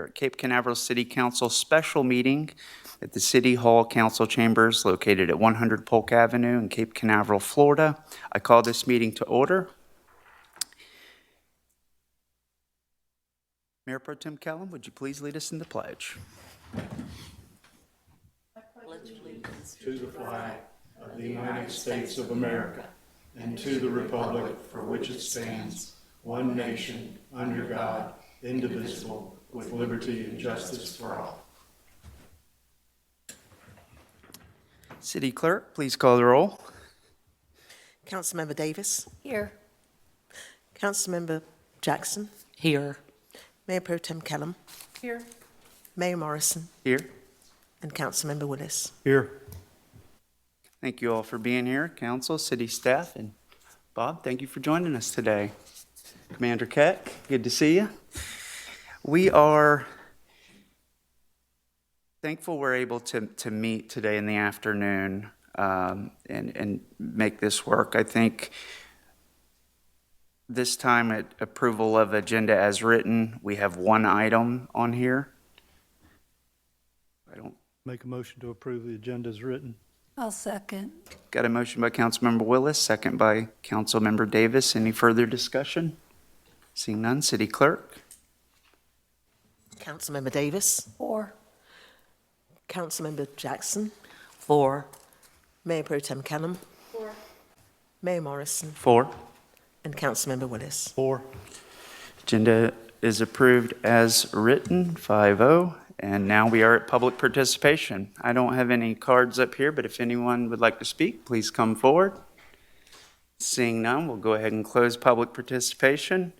Cape Canaveral City Council special meeting at the City Hall Council Chambers located at 100 Polk Avenue in Cape Canaveral, Florida. I call this meeting to order. Mayor Pro Tem Kellum, would you please lead us in the pledge? To the flag of the United States of America and to the republic for which it stands, one nation, under God, indivisible, with liberty and justice for all. City Clerk, please call the roll. Councilmember Davis. Here. Councilmember Jackson. Here. Mayor Pro Tem Kellum. Here. Mayor Morrison. Here. And Councilmember Willis. Here. Thank you all for being here, council, city staff, and Bob, thank you for joining us today. Commander Keck, good to see you. We are thankful we're able to meet today in the afternoon and make this work. I think this time at approval of agenda as written, we have one item on here. Make a motion to approve the agenda as written. I'll second. Got a motion by Councilmember Willis, second by Councilmember Davis. Any further discussion? Seeing none, City Clerk. Councilmember Davis. 4. Councilmember Jackson. 4. Mayor Pro Tem Kellum. 4. Mayor Morrison. 4. And Councilmember Willis. 4. Agenda is approved as written, 5-0. And now we are at public participation. I don't have any cards up here, but if anyone would like to speak, please come forward. Seeing none, we'll go ahead and close public participation.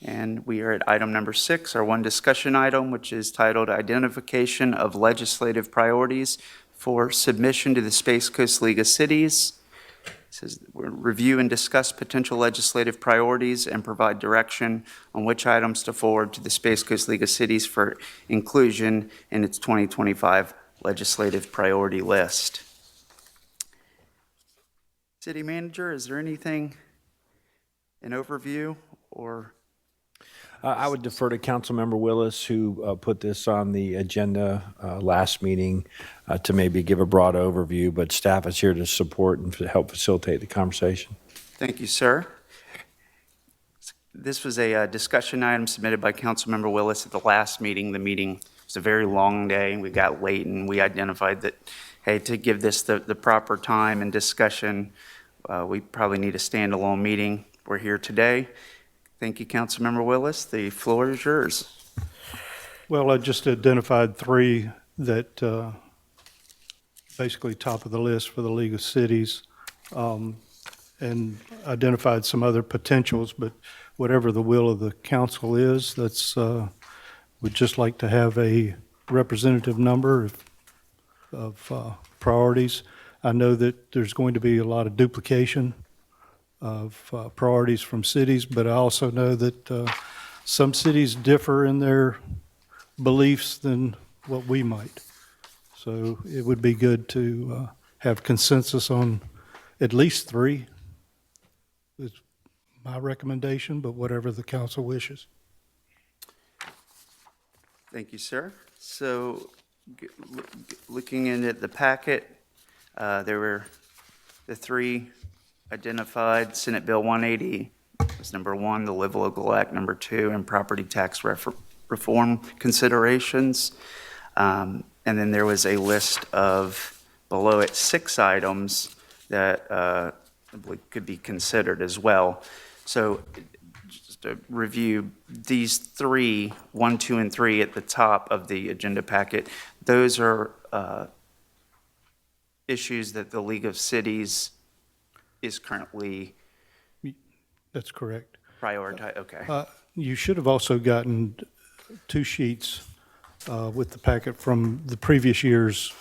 And we are at item number 6, our one discussion item, which is titled Identification of Legislative Priorities for Submission to the Space Coast League of Cities. It says we'll review and discuss potential legislative priorities and provide direction on which items to forward to the Space Coast League of Cities for inclusion in its 2025 legislative priority list. City Manager, is there anything, an overview or? I would defer to Councilmember Willis, who put this on the agenda last meeting, to maybe give a broad overview, but staff is here to support and to help facilitate the conversation. Thank you, sir. This was a discussion item submitted by Councilmember Willis at the last meeting. The meeting was a very long day. We got late and we identified that, hey, to give this the proper time and discussion, we probably need a standalone meeting. We're here today. Thank you, Councilmember Willis. The floor is yours. Well, I just identified 3 that basically top of the list for the League of Cities, and identified some other potentials, but whatever the will of the council is, that's would just like to have a representative number of priorities. I know that there's going to be a lot of duplication of priorities from cities, but I also know that some cities differ in their beliefs than what we might. So it would be good to have consensus on at least 3. It's my recommendation, but whatever the council wishes. Thank you, sir. So looking in at the packet, there were the 3 identified. Senate Bill 180 was number 1, the Live Local Act number 2, and property tax reform considerations. And then there was a list of below it 6 items that I believe could be considered as well. So just to review, these 3, 1, 2, and 3 at the top of the agenda packet, those are issues that the League of Cities is currently. That's correct. Prioritize, okay. You should have also gotten 2 sheets with the packet from the previous year's,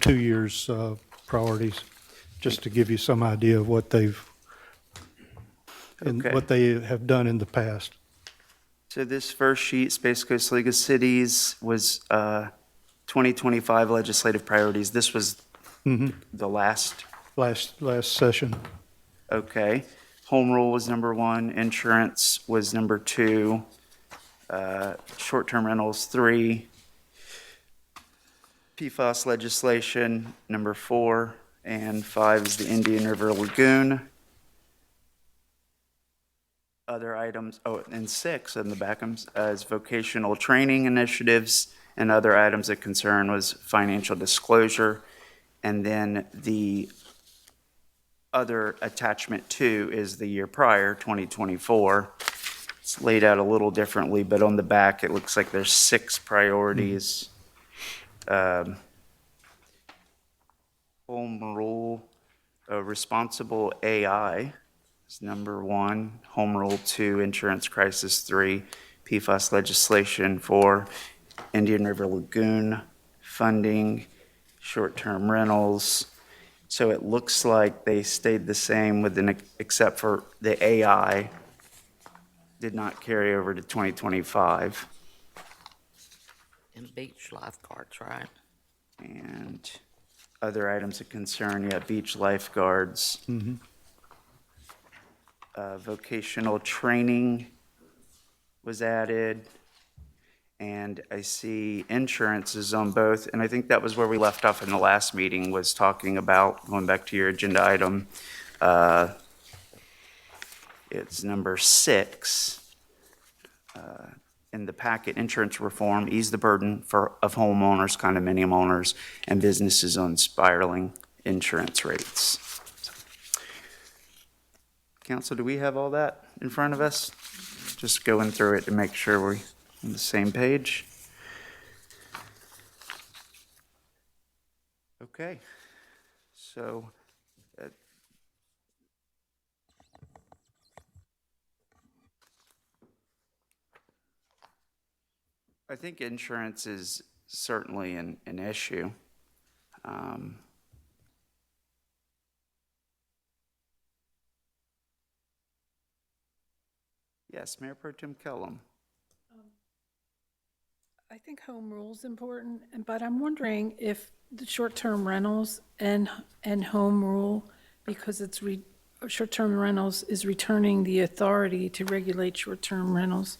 2 years' priorities, just to give you some idea of what they've, and Okay. what they have done in the past. So this first sheet, Space Coast League of Cities, was 2025 legislative priorities. This was the last. Last session. Okay. Home rule was number 1. Insurance was number 2. Short-term rentals, 3. PFAS legislation, number 4, and 5 is the Indian River Lagoon. Other items, and 6 in the back is vocational training initiatives, and other items of concern was financial disclosure. And then the other attachment 2 is the year prior, 2024. It's laid out a little differently, but on the back, it looks like there's 6 priorities. Home rule, responsible AI is number 1. Home rule 2, insurance crisis 3, PFAS legislation 4, Indian River Lagoon funding, short-term rentals. So it looks like they stayed the same except for the AI did not carry over to 2025. And beach lifeguards, right? And other items of concern, beach lifeguards. Vocational training was added. And I see insurance is on both, and I think that was where we left off in the last meeting, was talking about, going back to your agenda item, it's number 6 in the packet, insurance reform, ease the burden of homeowners, condominium owners, and businesses on spiraling insurance rates. Council, do we have all that in front of us? Just going through it to make sure we're on the same page. Okay, so I think insurance is certainly an issue. Yes, Mayor Pro Tem Kellum. I think home rule's important, but I'm wondering if the short-term rentals and home rule, because it's short-term rentals is returning the authority to regulate short-term rentals,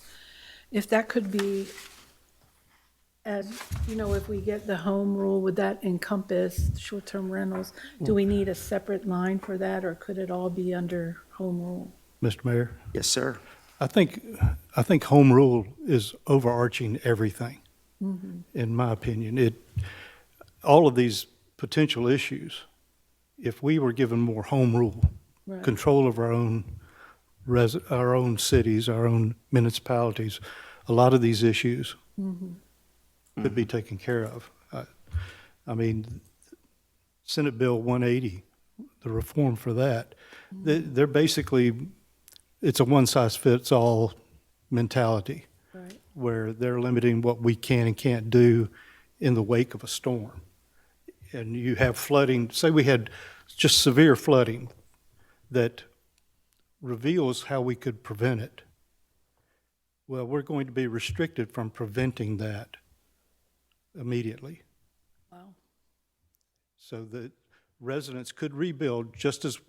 if that could be, if we get the home rule, would that encompass short-term rentals? Do we need a separate line for that, or could it all be under home rule? Mr. Mayor, Yes, sir. I think home rule is overarching everything, in my opinion. All of these potential issues, if we were given more home rule, Right. control of our own cities, our own municipalities, a lot of these issues could be taken care of. I mean, Senate Bill 180, the reform for that, they're basically, it's a one-size-fits-all mentality, Right. where they're limiting what we can and can't do in the wake of a storm. And you have flooding, say we had just severe flooding that reveals how we could prevent it. Well, we're going to be restricted from preventing that immediately. Wow. So that residents could rebuild just as,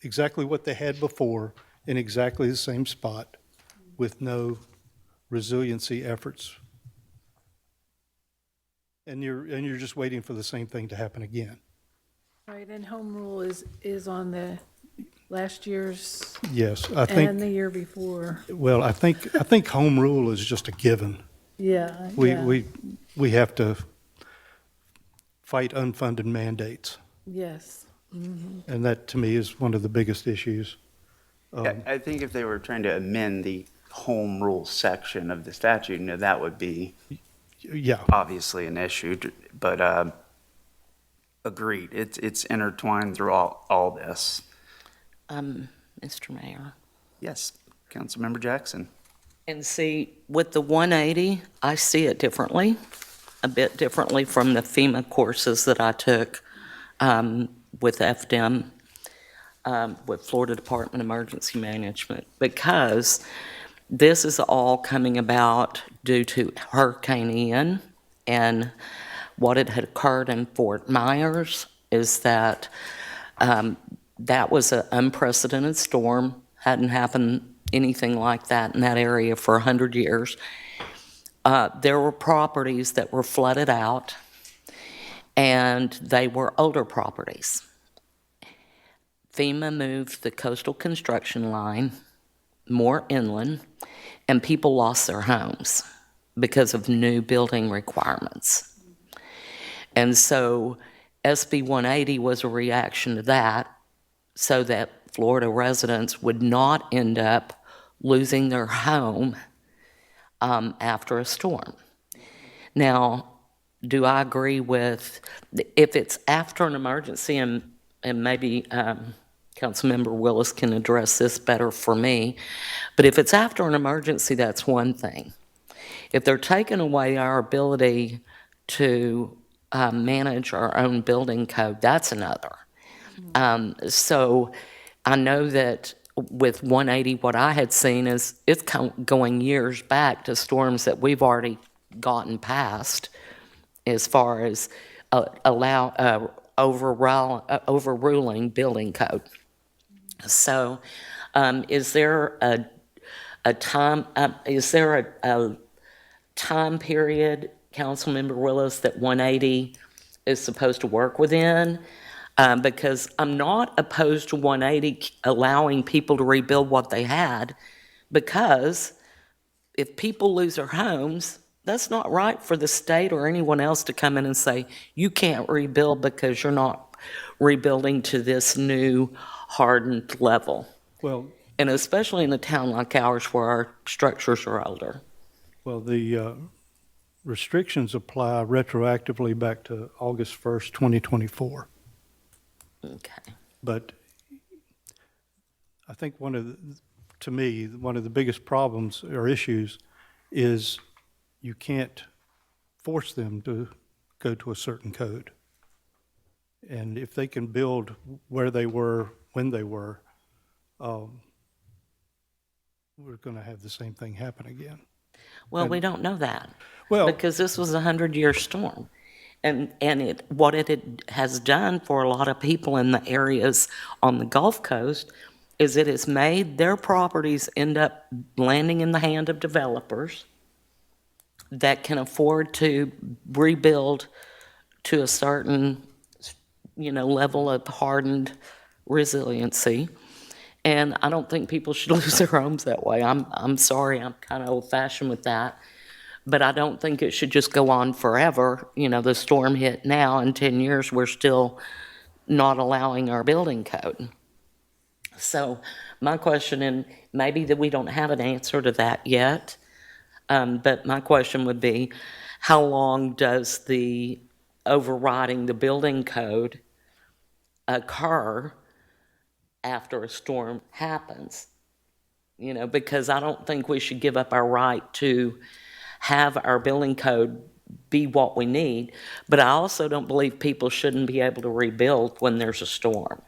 exactly what they had before in exactly the same spot with no resiliency efforts. And you're just waiting for the same thing to happen again. Right, and home rule is on the last year's Yes, I and the think, year before. well, I think home rule is just a given. Yeah. We have to fight unfunded mandates. Yes. And that, to me, is one of the biggest issues. I think if they were trying to amend the home rule section of the statute, that would be Yeah, obviously an issue, but agreed, it's intertwined through all this. Mr. Mayor. Yes, Councilmember Jackson. And see, with the 180, I see it differently, a bit differently from the FEMA courses that I took with FDEM, with Florida Department of Emergency Management, because this is all coming about due to Hurricane Ian, and what had occurred in Fort Myers is that that was an unprecedented storm, hadn't happened anything like that in that area for 100 years. there were properties that were flooded out, and they were older properties. FEMA moved the coastal construction line more inland, and people lost their homes because of new building requirements. And so SB 180 was a reaction to that, so that Florida residents would not end up losing their home after a storm. Now, do I agree with, if it's after an emergency, and maybe Councilmember Willis can address this better for me, but if it's after an emergency, that's one thing. If they're taking away our ability to manage our own building code, that's another. So I know that with 180, what I had seen is it's going years back to storms that we've already gotten past as far as overruling building code. So is there a time period, Councilmember Willis, that 180 is supposed to work within? Because I'm not opposed to 180 allowing people to rebuild what they had, because if people lose their homes, that's not right for the state or anyone else to come in and say, you can't rebuild because you're not rebuilding to this new hardened level. Well, And especially in a town like ours where our structures are older. well, the restrictions apply retroactively back to August 1st, 2024. Okay. But I think to me, one of the biggest problems or issues is you can't force them to go to a certain code. And if they can build where they were, when they were, we're going to have the same thing happen again. Well, we don't know that. Well- because this was a 100-year storm. And what it has done for a lot of people in the areas on the Gulf Coast is it has made their properties end up landing in the hand of developers that can afford to rebuild to a certain, level of hardened resiliency. And I don't think people should lose their homes that way. I'm sorry, I'm kind of old-fashioned with that. But I don't think it should just go on forever. The storm hit now, in 10 years, we're still not allowing our building code. So my question, and maybe that we don't have an answer to that yet, but my question would be, how long does the overriding the building code occur after a storm happens? Because I don't think we should give up our right to have our building code be what we need, but I also don't believe people shouldn't be able to rebuild when there's a storm.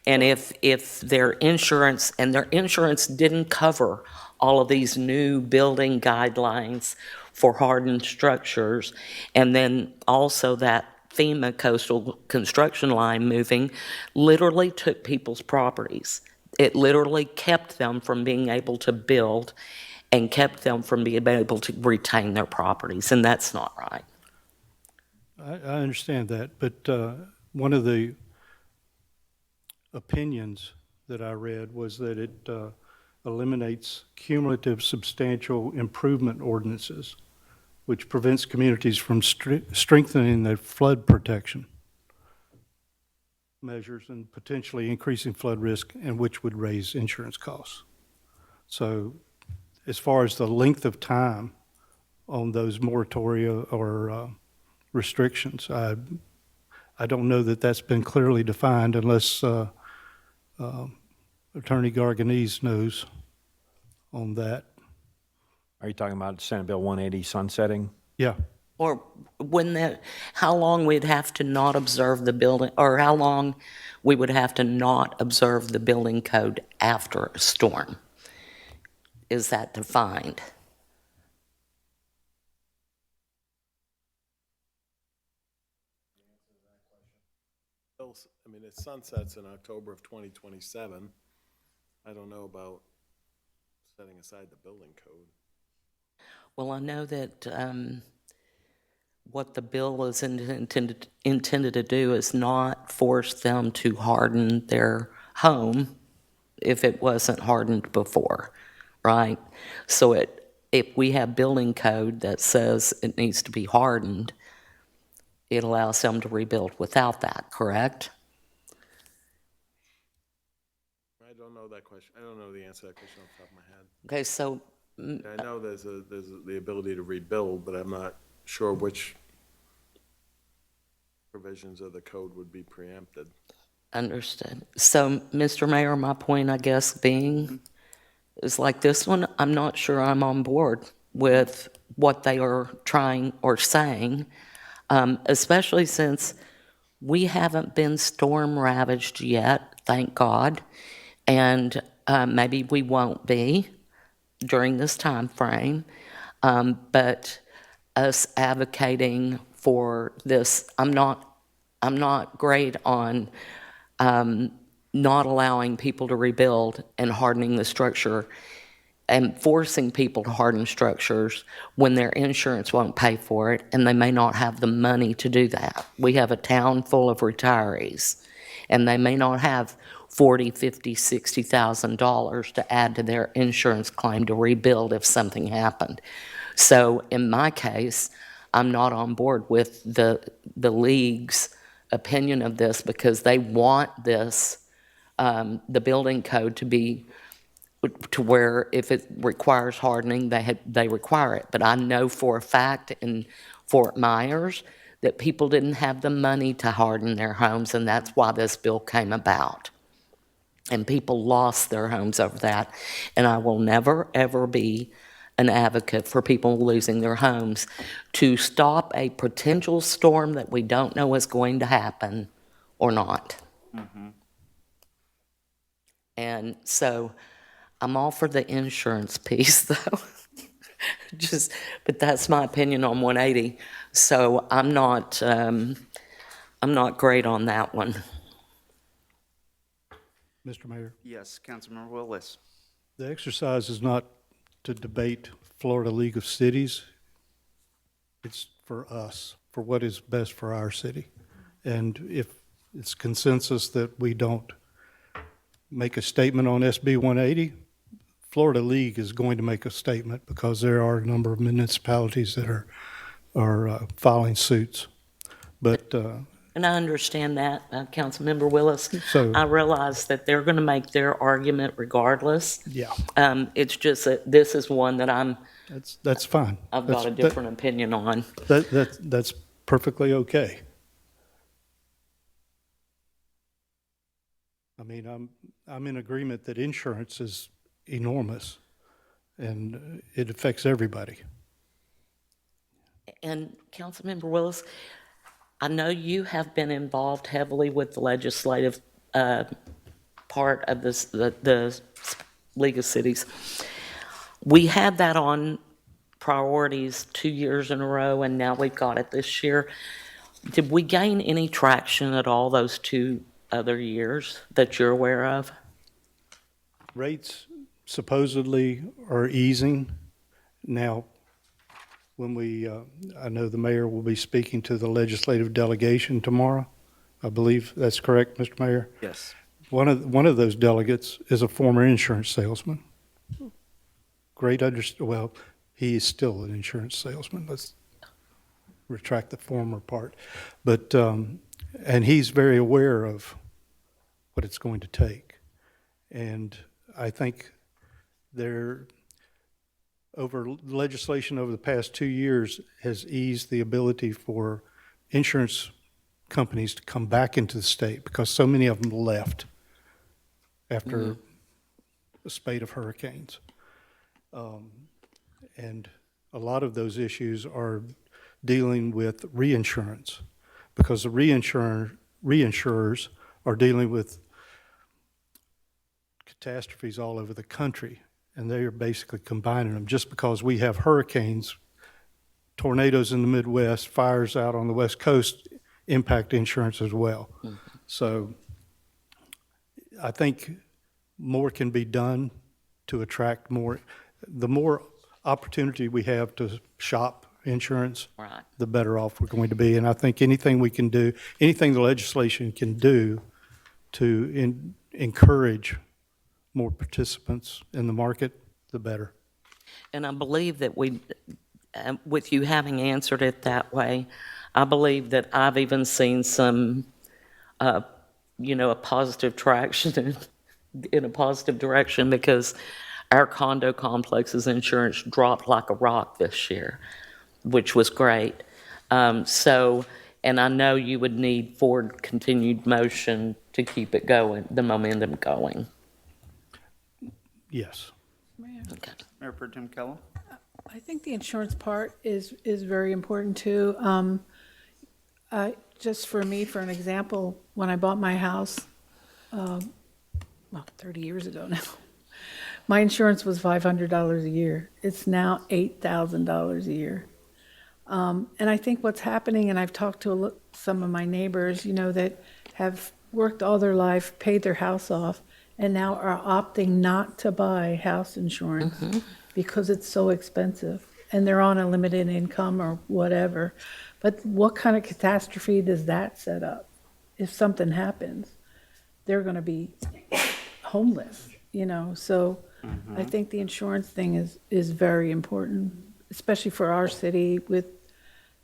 And if their insurance didn't cover all of these new building guidelines for hardened structures, and then also that FEMA coastal construction line moving literally took people's properties. It literally kept them from being able to build and kept them from being able to retain their properties, and that's not right. I understand that, but one of the opinions that I read was that it eliminates cumulative substantial improvement ordinances, which prevents communities from strengthening their flood protection measures and potentially increasing flood risk, and which would raise insurance costs. So as far as the length of time on those moratoria or restrictions, I don't know that that's been clearly defined unless Attorney Garganese knows on that. Are you talking about Senate Bill 180 sunsetting? Yeah. Or how long we'd have to not observe the building, or how long we would have to not observe the building code after a storm? Is that defined? I mean, it sunsets in October of 2027. I don't know about setting aside the building code. Well, I know that what the bill is intended to do is not force them to harden their home if it wasn't hardened before, right? So if we have building code that says it needs to be hardened, it allows them to rebuild without that, correct? I don't know that question. I don't know the answer to that question off the top of my head. Okay, so I know there's the ability to rebuild, but I'm not sure which provisions of the code would be preempted. understood. So, Mr. Mayor, my point, I guess, being is like this one, I'm not sure I'm on board with what they are trying or saying, especially since we haven't been storm ravaged yet, thank God, and maybe we won't be during this time frame. But us advocating for this, I'm not great on not allowing people to rebuild and hardening the structure and forcing people to harden structures when their insurance won't pay for it and they may not have the money to do that. We have a town full of retirees and they may not have $40,000, $50,000, $60,000 to add to their insurance claim to rebuild if something happened. So in my case, I'm not on board with the league's opinion of this because they want this, the building code to be to where if it requires hardening, they require it. But I know for a fact in Fort Myers that people didn't have the money to harden their homes, and that's why this bill came about. And people lost their homes over that. And I will never, ever be an advocate for people losing their homes. To stop a potential storm that we don't know is going to happen or not. And so I'm all for the insurance piece, though. But that's my opinion on 180. So I'm not great on that one. Mr. Mayor, Yes, Councilmember Willis. the exercise is not to debate Florida League of Cities. It's for us, for what is best for our city. And if it's consensus that we don't make a statement on SB 180, Florida League is going to make a statement because there are a number of municipalities that are filing suits. But And I understand that, Councilmember Willis. So- I realize that they're going to make their argument regardless. yeah, It's just that this is one that that's fine. I've got a That's- different opinion on. That's perfectly okay. I mean, I'm in agreement that insurance is enormous and it affects everybody. And Councilmember Willis, I know you have been involved heavily with the legislative part of this, the League of Cities. We had that on priorities 2 years in a row, and now we've got it this year. Did we gain any traction at all those 2 other years that you're aware of? Rates supposedly are easing. Now, when I know the mayor will be speaking to the legislative delegation tomorrow. I believe that's correct, Mr. Mayor. Yes. One of those delegates is a former insurance salesman. Well, he is still an insurance salesman. Let's retract the former part. But, and he's very aware of what it's going to take. And I think legislation over the past 2 years has eased the ability for insurance companies to come back into the state because so many of them left after a spate of hurricanes. And a lot of those issues are dealing with reinsurance because the reinsurers are dealing with catastrophes all over the country, and they are basically combining them. Just because we have hurricanes, tornadoes in the Midwest, fires out on the West Coast impact insurance as well. So I think more can be done to attract more. The more opportunity we have to shop insurance, Right. the better off we're going to be. And I think anything we can do, anything the legislation can do to encourage more participants in the market, the better. And I believe that with you having answered it that way, I believe that I've even seen some, a positive traction in a positive direction, because our condo complex's insurance dropped like a rock this year, which was great. And I know you would need forward continued motion to keep it going, the momentum going. Yes. Okay. Mayor Pro Tem Kellum? I think the insurance part is very important too. Just for me, for an example, when I bought my house, 30 years ago now, my insurance was $500 a year. It's now $8,000 a year. And I think what's happening, and I've talked to some of my neighbors, that have worked all their life, paid their house off, and now are opting not to buy house insurance because it's so expensive, and they're on a limited income or whatever. But what kind of catastrophe does that set up? If something happens, they're going to be homeless, So I think the insurance thing is very important, especially for our city with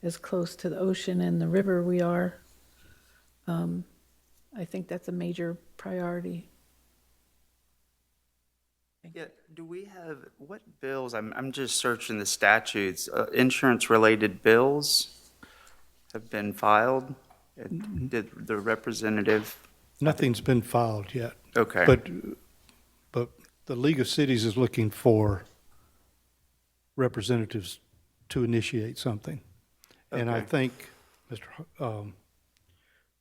as close to the ocean and the river we are. I think that's a major priority. Yeah, do we have, what bills, I'm just searching the statutes, insurance-related bills have been filed? Did the representative, Nothing's been filed yet. okay. But the League of Cities is looking for representatives to initiate something. And I Okay. think,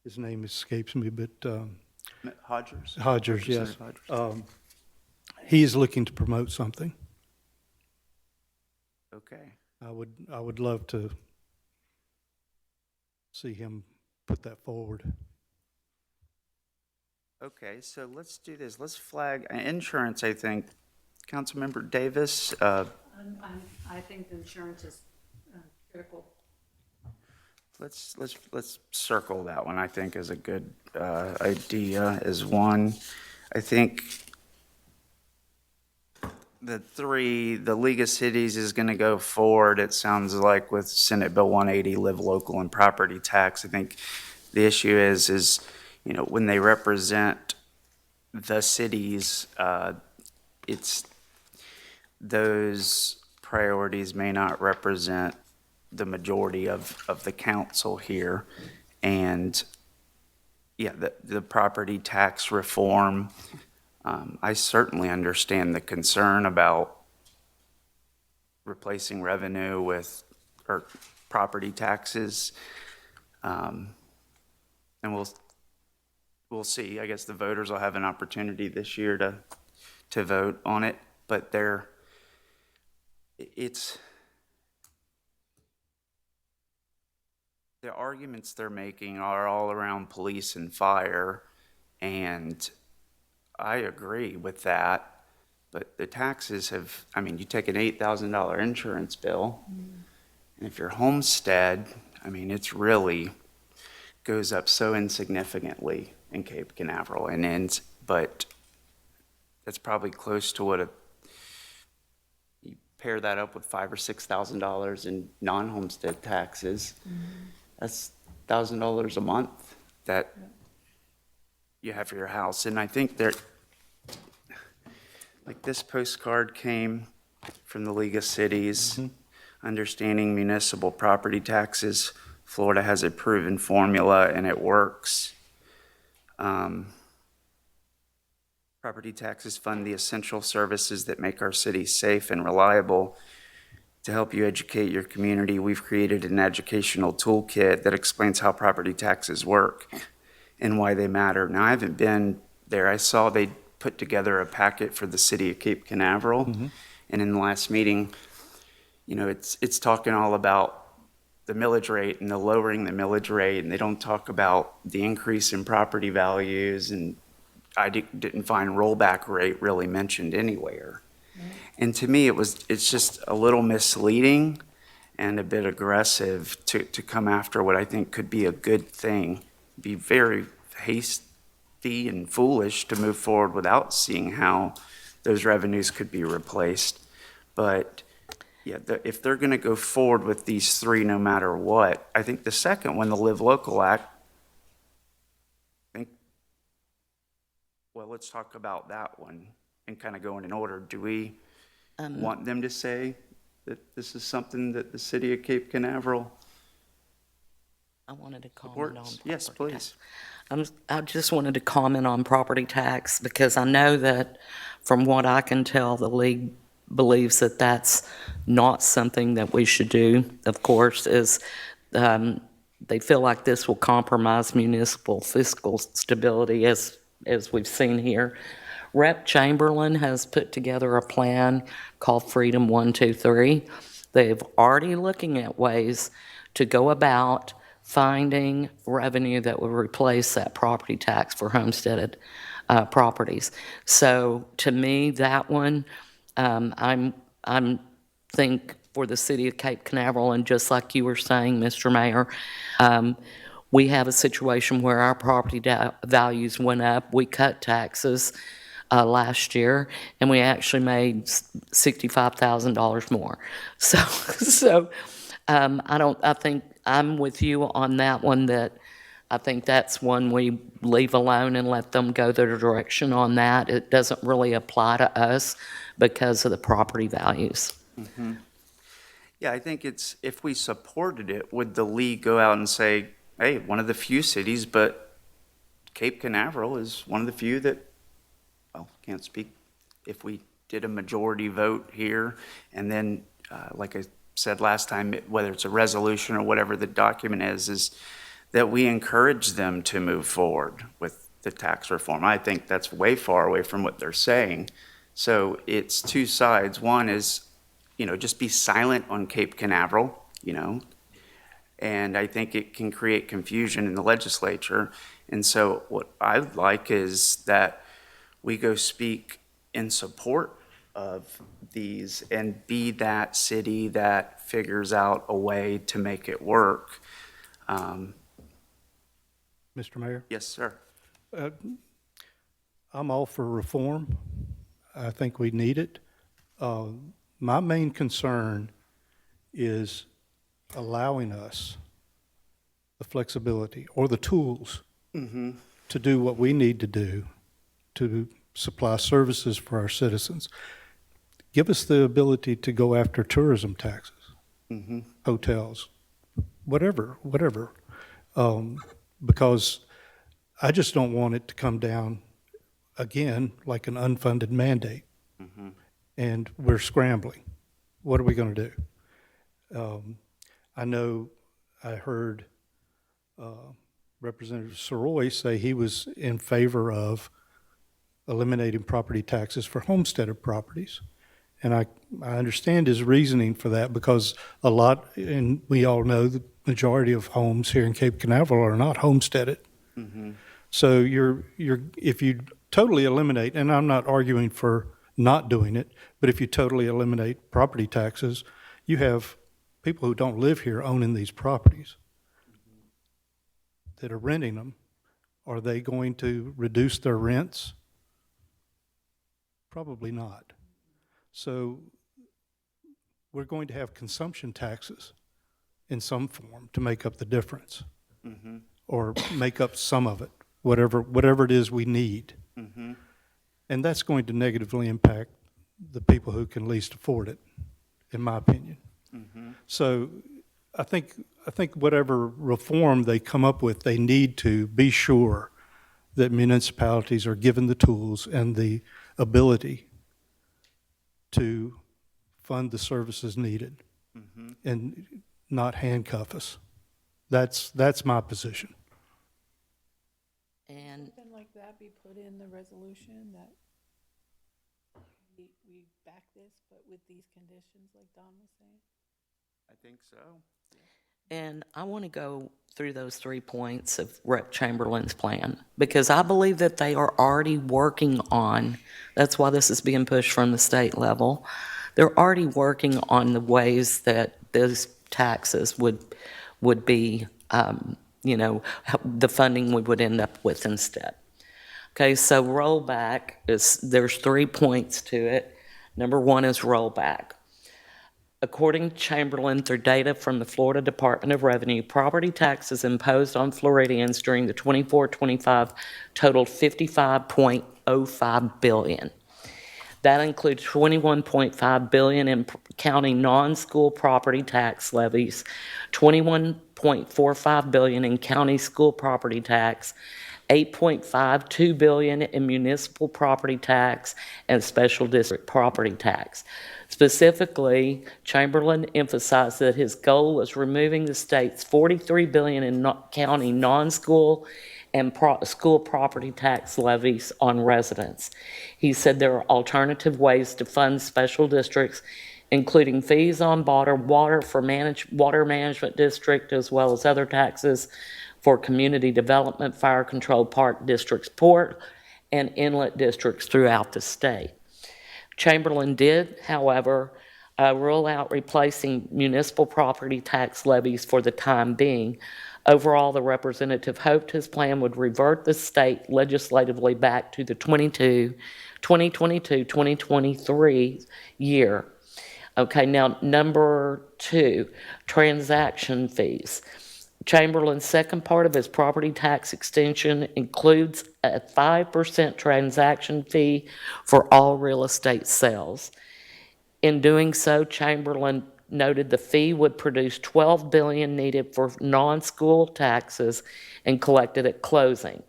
his name escapes me, but Hodgers? Hodgers, yes. Representative Hodgers. He is looking to promote something. Okay. I would love to see him put that forward. Okay, so let's do this. Let's flag insurance, I think. Councilmember Davis, I think insurance is critical. let's circle that one, I think, is a good idea, is one. I think the League of Cities is going to go forward, it sounds like, with Senate Bill 180, Live Local and Property Tax. I think the issue is when they represent the cities, it's those priorities may not represent the majority of the council here. And yeah, the property tax reform, I certainly understand the concern about replacing revenue with, or property taxes. And we'll see. I guess the voters will have an opportunity this year to vote on it, but the arguments they're making are all around police and fire, and I agree with that, but the taxes have, you take an $8,000 insurance bill, and if your homestead, it's really goes up so insignificantly in Cape Canaveral but that's probably close to what you pair that up with $5,000 or $6,000 in non-homestead taxes. That's $1,000 a month that you have for your house. And I think this postcard came from the League of Cities, understanding municipal property taxes. Florida has a proven formula and it works. Property taxes fund the essential services that make our city safe and reliable. To help you educate your community, we've created an educational toolkit that explains how property taxes work and why they matter. Now, I haven't been there. I saw they put together a packet for the city of Cape Canaveral. And in the last meeting, it's talking all about the millage rate and the lowering the millage rate, and they don't talk about the increase in property values, and I didn't find rollback rate really mentioned anywhere. And to me, it's just a little misleading and a bit aggressive to come after what I think could be a good thing. Be very hasty and foolish to move forward without seeing how those revenues could be replaced. But yeah, if they're going to go forward with these three no matter what, I think the second one, the Live Local Act, I think, well, let's talk about that one and kind of going in order. Do we want them to say that this is something that the city of Cape Canaveral I wanted to comment on supports? Yes, property please. tax. I just wanted to comment on property tax because I know that from what I can tell, the league believes that that's not something that we should do, of course, is they feel like this will compromise municipal fiscal stability as we've seen here. Rep. Chamberlain has put together a plan called Freedom 123. They've already looking at ways to go about finding revenue that would replace that property tax for homesteaded properties. So to me, that one, I'm think for the city of Cape Canaveral, and just like you were saying, Mr. Mayor, we have a situation where our property values went up. We cut taxes last year, and we actually made $65,000 more. So I think I'm with you on that one, that I think that's one we leave alone and let them go their direction on that. It doesn't really apply to us because of the property values. Mm-hmm. Yeah, I think it's, if we supported it, would the league go out and say, hey, one of the few cities, but Cape Canaveral is one of the few that, well, can't speak, if we did a majority vote here, and then, like I said last time, whether it's a resolution or whatever the document is that we encourage them to move forward with the tax reform. I think that's way far away from what they're saying. So it's two sides. One is, just be silent on Cape Canaveral, and I think it can create confusion in the legislature. And so what I'd like is that we go speak in support of these and be that city that figures out a way to make it work. Mr. Mayor, Yes, sir. I'm all for reform. I think we need it. My main concern is allowing us the flexibility or the tools to do what we need to do to supply services for our citizens. Give us the ability to go after tourism taxes, hotels, whatever. Because I just don't want it to come down again like an unfunded mandate. And we're scrambling. What are we going to do? I know I heard Representative Soroy say he was in favor of eliminating property taxes for homesteaded properties. And I understand his reasoning for that, because a lot, and we all know the majority of homes here in Cape Canaveral are not homesteaded. So if you totally eliminate, and I'm not arguing for not doing it, but if you totally eliminate property taxes, you have people who don't live here owning these properties that are renting them. Are they going to reduce their rents? Probably not. So we're going to have consumption taxes in some form to make up the difference, or make up some of it, whatever it is we need. And that's going to negatively impact the people who can least afford it, in my opinion. So I think whatever reform they come up with, they need to be sure that municipalities are given the tools and the ability to fund the services needed and not handcuff us. That's my position. And Something like that be put in the resolution that we back this, but with these conditions, like Don was saying? I think so. And I want to go through those 3 points of Rep. Chamberlain's plan, because I believe that they are already working on, that's why this is being pushed from the state level. They're already working on the ways that those taxes would be, the funding we would end up with instead. Okay, so rollback there's 3 points to it. Number 1 is rollback. According to Chamberlain, through data from the Florida Department of Revenue, property taxes imposed on Floridians during the 24-25 totaled $55.05 billion. That includes $21.5 billion in county non-school property tax levies, $21.45 billion in county school property tax, $8.52 billion in municipal property tax and special district property tax. Specifically, Chamberlain emphasized that his goal was removing the state's $43 billion in county non-school and school property tax levies on residents. He said there are alternative ways to fund special districts, including fees on water management district, as well as other taxes for community development, fire control park districts, port, and inlet districts throughout the state. Chamberlain did, however, rule out replacing municipal property tax levies for the time being. Overall, the representative hoped his plan would revert the state legislatively back to the 2022-2023 year. Okay, now number 2, transaction fees. Chamberlain's second part of his property tax extension includes a 5% transaction fee for all real estate sales. In doing so, Chamberlain noted the fee would produce $12 billion needed for non-school taxes and collected at closing.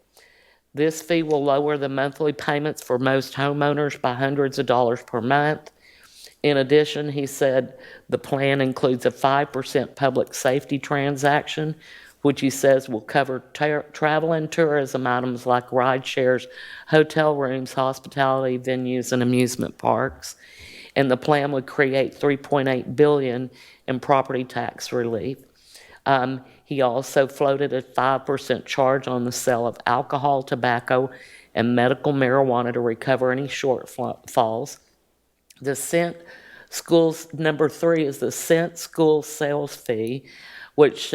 This fee will lower the monthly payments for most homeowners by hundreds of dollars per month. In addition, he said the plan includes a 5% public safety transaction, which he says will cover travel and tourism items like ride shares, hotel rooms, hospitality venues, and amusement parks. And the plan would create $3.8 billion in property tax relief. He also floated a 5% charge on the sale of alcohol, tobacco, and medical marijuana to recover any shortfalls. The number 3 is the cent school sales fee, which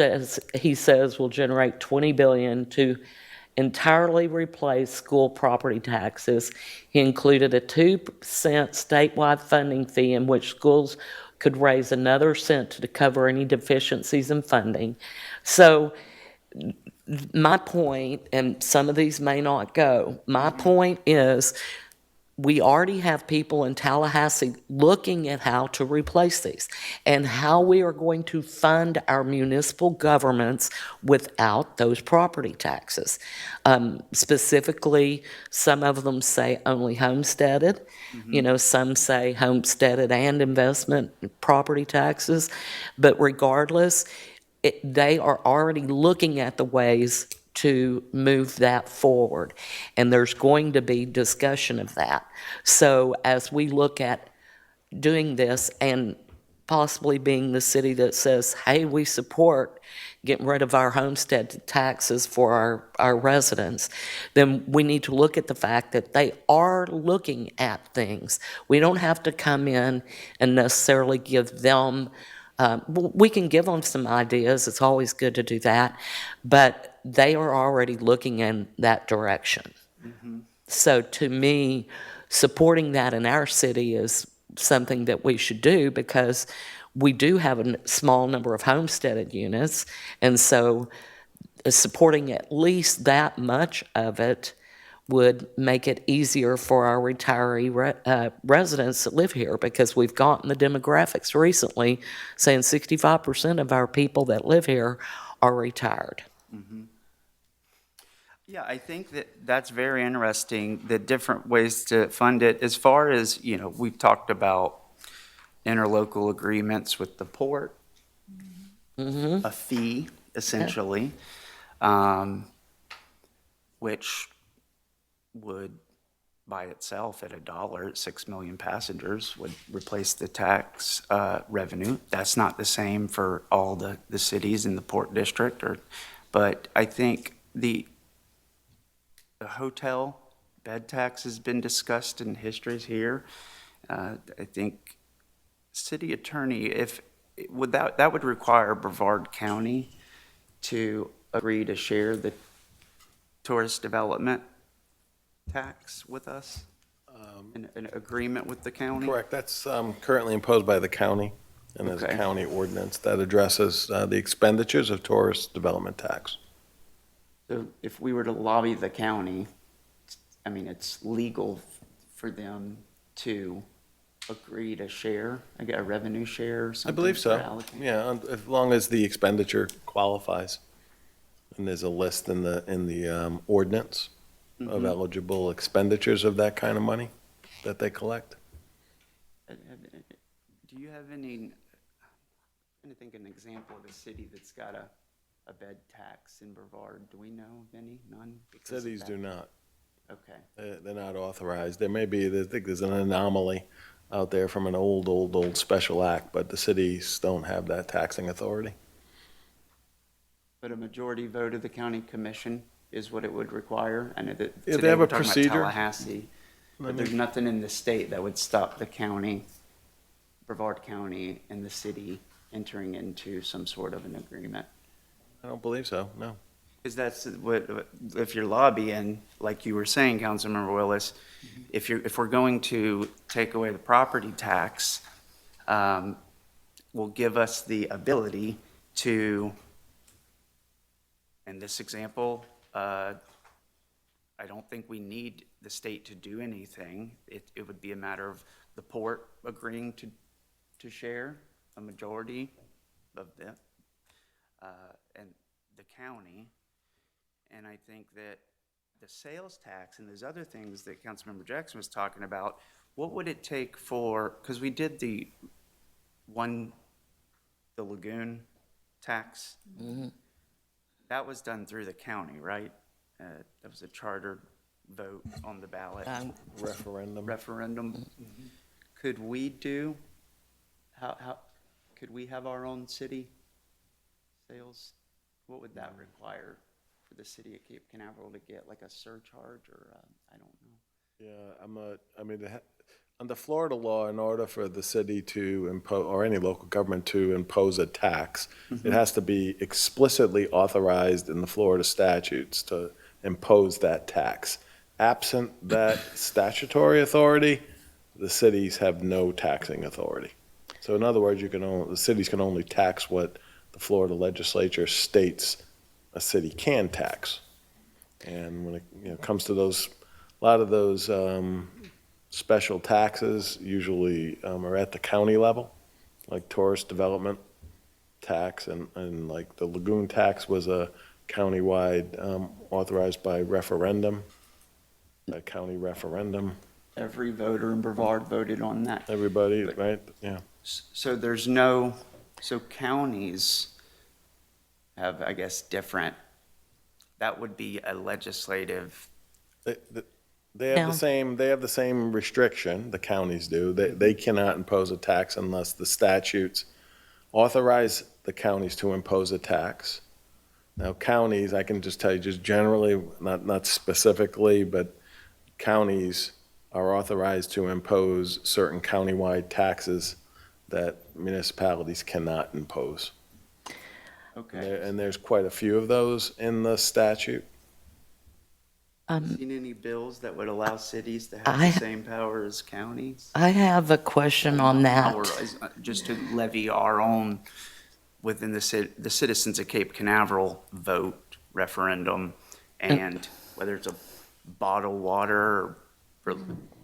he says will generate $20 billion to entirely replace school property taxes. He included a 2% statewide funding fee in which schools could raise another cent to cover any deficiencies in funding. So my point, and some of these may not go, my point is we already have people in Tallahassee looking at how to replace these and how we are going to fund our municipal governments without those property taxes. Specifically, some of them say only homesteaded. Some say homesteaded and investment property taxes. But regardless, they are already looking at the ways to move that forward. And there's going to be discussion of that. So as we look at doing this and possibly being the city that says, hey, we support getting rid of our homestead taxes for our residents, then we need to look at the fact that they are looking at things. We don't have to come in and necessarily give them we can give them some ideas. It's always good to do that. But they are already looking in that direction. So to me, supporting that in our city is something that we should do because we do have a small number of homesteaded units. And so supporting at least that much of it would make it easier for our retiree residents that live here because we've gotten the demographics recently saying 65% of our people that live here are retired. Yeah, I think that's very interesting, the different ways to fund it. As far as, we've talked about interlocal agreements with the port, a fee, essentially, which would by itself at $1, 6 million passengers would replace the tax revenue. That's not the same for all the cities in the Port District, but I think the hotel bed tax has been discussed in histories here. I think city attorney, that would require Brevard County to agree to share the tourist development tax with us, an agreement with the county? Correct, that's currently imposed by the county, and there's a Okay. county ordinance that addresses the expenditures of tourist development tax. So if we were to lobby the county, I mean, it's legal for them to agree to share, I get a revenue share or I something? believe for so, allocation? yeah, as long as the expenditure qualifies. And there's a list in the ordinance of Mhm. eligible expenditures of that kind of money that they collect. Do you have any, I'm trying to think of an example of a city that's got a bed tax in Brevard? Do we know of any? None? because of Cities that? do not. Okay. They're not authorized. There may be, I think there's an anomaly out there from an old special act, but the cities don't have that taxing authority. But a majority vote of the county commission is what it would require? I know that Yeah, they today have we're a talking about procedure. Tallahassee, but there's nothing in the state that would stop the county, Brevard County, and the city entering into some sort of an agreement. I don't believe so, no. Because that's what, if you're lobbying, like you were saying, Councilmember Willis, if we're going to take away the property tax, will give us the ability to, in this example, I don't think we need the state to do anything. It would be a matter of the port agreeing to share a majority of them, and the county. And I think that the sales tax and those other things that Councilmember Jackson was talking about, what would it take for, because we did the lagoon tax. That was done through the county, right? That was a chartered vote on the ballot. Referendum. Could we could we have our own city sales? What would that require for the city of Cape Canaveral to get, like a surcharge or, I don't know? Yeah, under Florida law, in order for the city to impose, or any local government to impose a tax, it has to be explicitly authorized in the Florida statutes to impose that tax. Absent that statutory authority, the cities have no taxing authority. So in other words, the cities can only tax what the Florida legislature states a city can tax. And when it comes to a lot of those special taxes usually are at the county level, like tourist development tax, and like the lagoon tax was a countywide, authorized by referendum, a county referendum. Every voter in Brevard voted on that. Everybody, right? Yeah. So so counties have, I guess, different, that would be a legislative, They have the same restriction, the counties do. They cannot impose a tax unless the statutes authorize the counties to impose a tax. Now, counties, I can just tell you, just generally, not specifically, but counties are authorized to impose certain countywide taxes that municipalities cannot impose. okay. And there's quite a few of those in the statute. Seen any bills that would allow cities to have I- the same power as counties? I have a question on that. Or just to levy our own, within the citizens of Cape Canaveral vote referendum, and whether it's a bottled water or,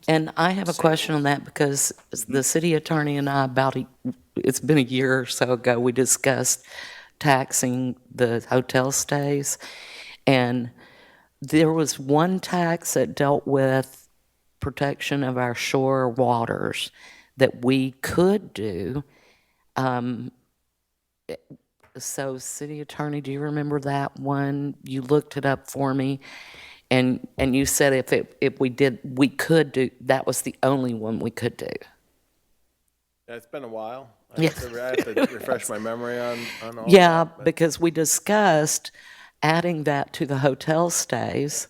And I have a question on that because the city attorney and I it's been a year or so ago, we discussed taxing the hotel stays. And there was one tax that dealt with protection of our shore waters that we could do. So city attorney, do you remember that one? You looked it up for me. And you said if we could do, that was the only one we could do. Yeah, it's been a while. Yeah. I have to refresh my memory on all Yeah, that. but- because we discussed adding that to the hotel stays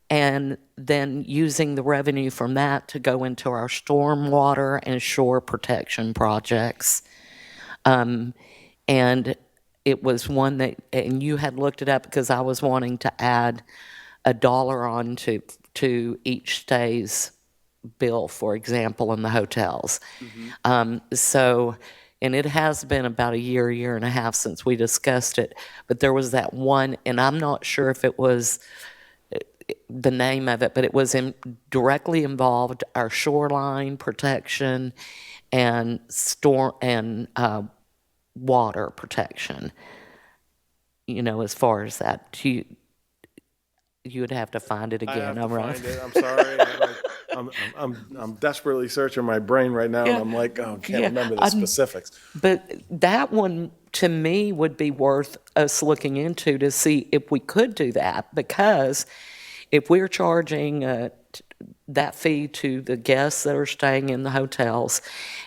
and then using the revenue from that to go into our stormwater and shore protection projects. And it was one that, and you had looked it up because I was wanting to add $1 on to each stay's bill, for example, in the hotels. So, and it has been about a year and a half since we discussed it, but there was that one, and I'm not sure if it was the name of it, but it was directly involved our shoreline protection and storm and water protection. You know, as far as that, you would have to find it I again. have to right? find it. I'm sorry. I'm desperately searching my brain right now, and I'm like, oh, can't Yeah, remember the specifics. But that one, to me, would be worth us looking into to see if we could do that, because if we're charging that fee to the guests that are staying in the hotels,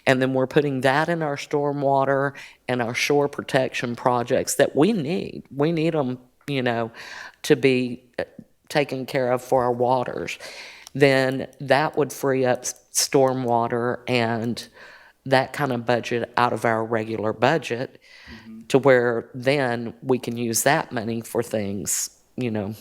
and then we're putting that in our stormwater and our shore protection projects that we need them, you know, to be taken care of for our waters, then that would free up stormwater and that kind of budget out of our regular budget to where then we can use that money for things, you know.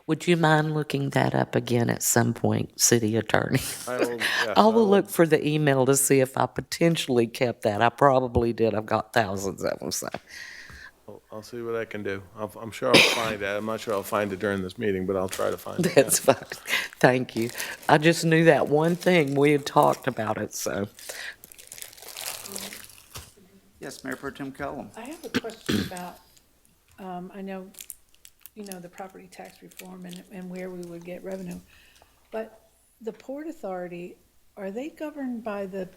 Would you mind looking that up again at some point, city attorney? I will, yes, I will look for the email to see if I potentially kept that. I probably did. I've got thousands of them, so. I'll see what I can do. I'm sure I'll find it. I'm not sure I'll find it during this meeting, but I'll try to find it. That's fine. Thank you. I just knew that one thing. We had talked about it, so. Yes, Mayor Pro Tem Kellum. I have a question about, I know, you know, the property tax reform and where we would get revenue. But the Port Authority, are they governed by the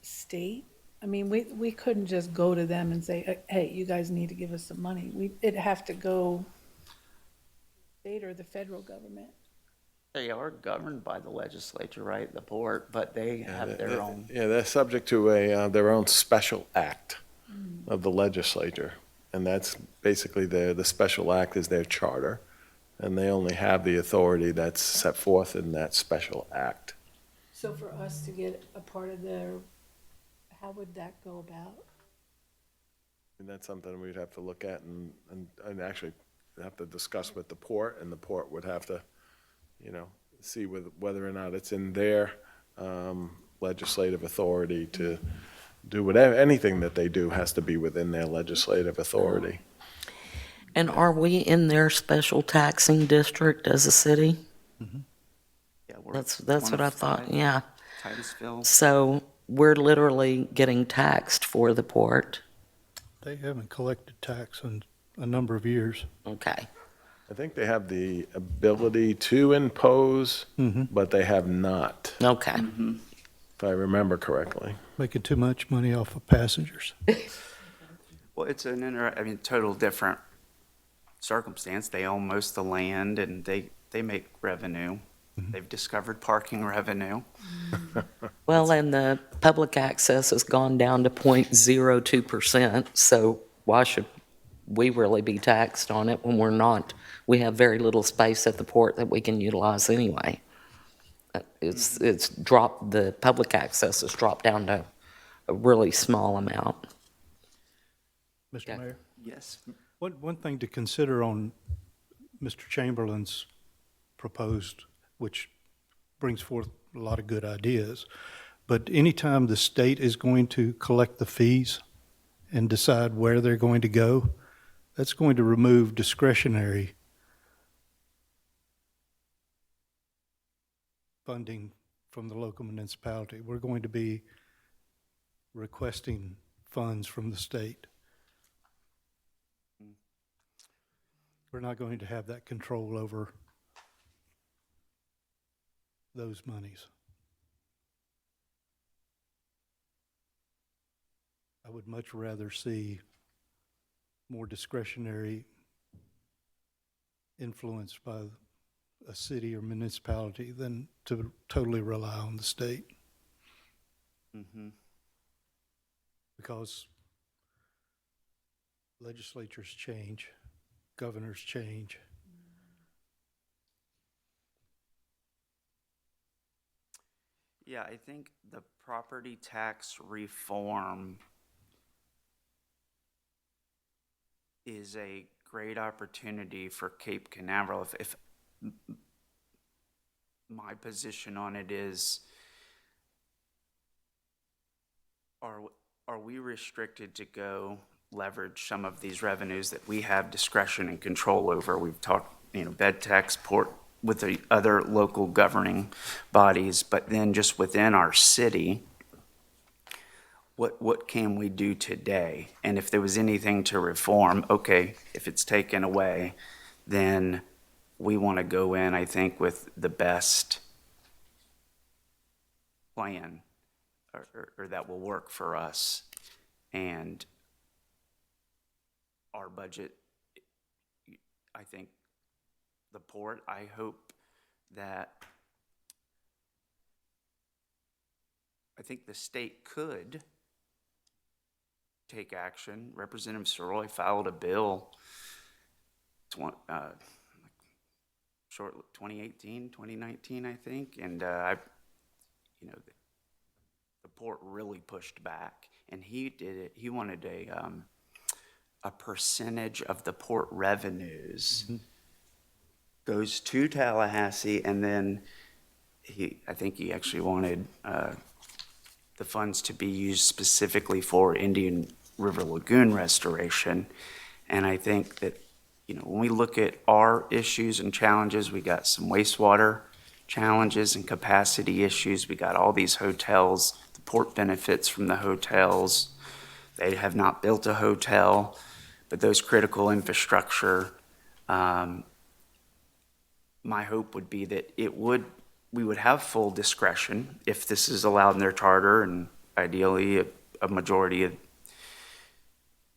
state? I mean, we couldn't just go to them and say, hey, you guys need to give us some money. It'd have to go state or the federal government. They are governed by the legislature, right, the port, but they have their own. Yeah, they're subject to their own special act of the legislature. And that's basically the special act is their charter. And they only have the authority that's set forth in that special act. So for us to get a part of their, how would that go about? And that's something we'd have to look at and actually have to discuss with the port, and the port would have to, you know, see whether or not it's in their legislative authority to do whatever, anything that they do has to be within their legislative authority. And are we in their special taxing district as a city? Yeah, we're That's one what of I thought, 5, yeah. Titusville. So we're literally getting taxed for the port. They haven't collected tax in a number of years. Okay. I think they have the ability to impose, but they have not, Okay. if I remember correctly. Making too much money off of passengers. Well, it's total different circumstance. They own most of the land and they make revenue. They've discovered parking revenue. Well, and the public access has gone down to 0.02%, so why should we really be taxed on it when we're not? We have very little space at the port that we can utilize anyway. It's dropped, the public access has dropped down to a really small amount. Mr. Yeah. Mayor, Yes. one thing to consider on Mr. Chamberlain's proposed, which brings forth a lot of good ideas, but anytime the state is going to collect the fees and decide where they're going to go, that's going to remove discretionary funding from the local municipality. We're going to be requesting funds from the state. We're not going to have that control over those monies. I would much rather see more discretionary influenced by a city or municipality than to totally rely on the state. Because legislatures change, governors change. Yeah, I think the property tax reform is a great opportunity for Cape Canaveral. If my position on it is, are we restricted to go leverage some of these revenues that we have discretion and control over? We've talked, bed tax, port, with the other local governing bodies, but then just within our city, what can we do today? And if there was anything to reform, okay, if it's taken away, then we want to go in, I think, with the best plan or that will work for us. And our budget, I think, the port, I hope that, I think the state could take action. Representative Soroy filed a bill, 2018, 2019, I think, and the port really pushed back, and he did it. He wanted a percentage of the port revenues goes to Tallahassee, and then I think he actually wanted the funds to be used specifically for Indian River Lagoon restoration. And I think that, when we look at our issues and challenges, we got some wastewater challenges and capacity issues. We got all these hotels. The port benefits from the hotels. They have not built a hotel, but those critical infrastructure, my hope would be that we would have full discretion if this is allowed in their charter, and ideally a majority of